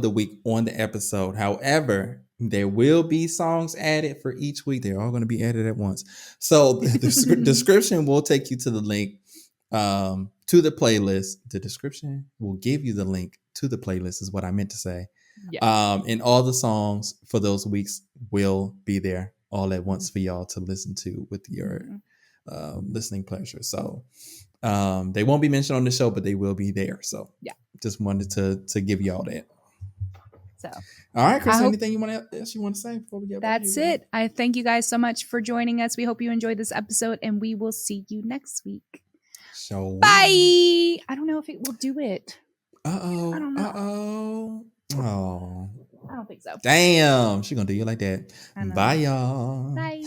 the week on the episode. However, there will be songs added for each week. They're all going to be added at once. So the description will take you to the link to the playlist. The description will give you the link to the playlist is what I meant to say. Yeah. And all the songs for those weeks will be there all at once for y'all to listen to with your listening pleasure. So they won't be mentioned on the show, but they will be there. So yeah, just wanted to give y'all that. So all right, Chris, anything else you want to say before we get That's it. I thank you guys so much for joining us. We hope you enjoyed this episode, and we will see you next week. So bye. I don't know if it will do it. I don't know. Oh. I don't think so. Damn, she's gonna do you like that. Bye, y'all. Bye.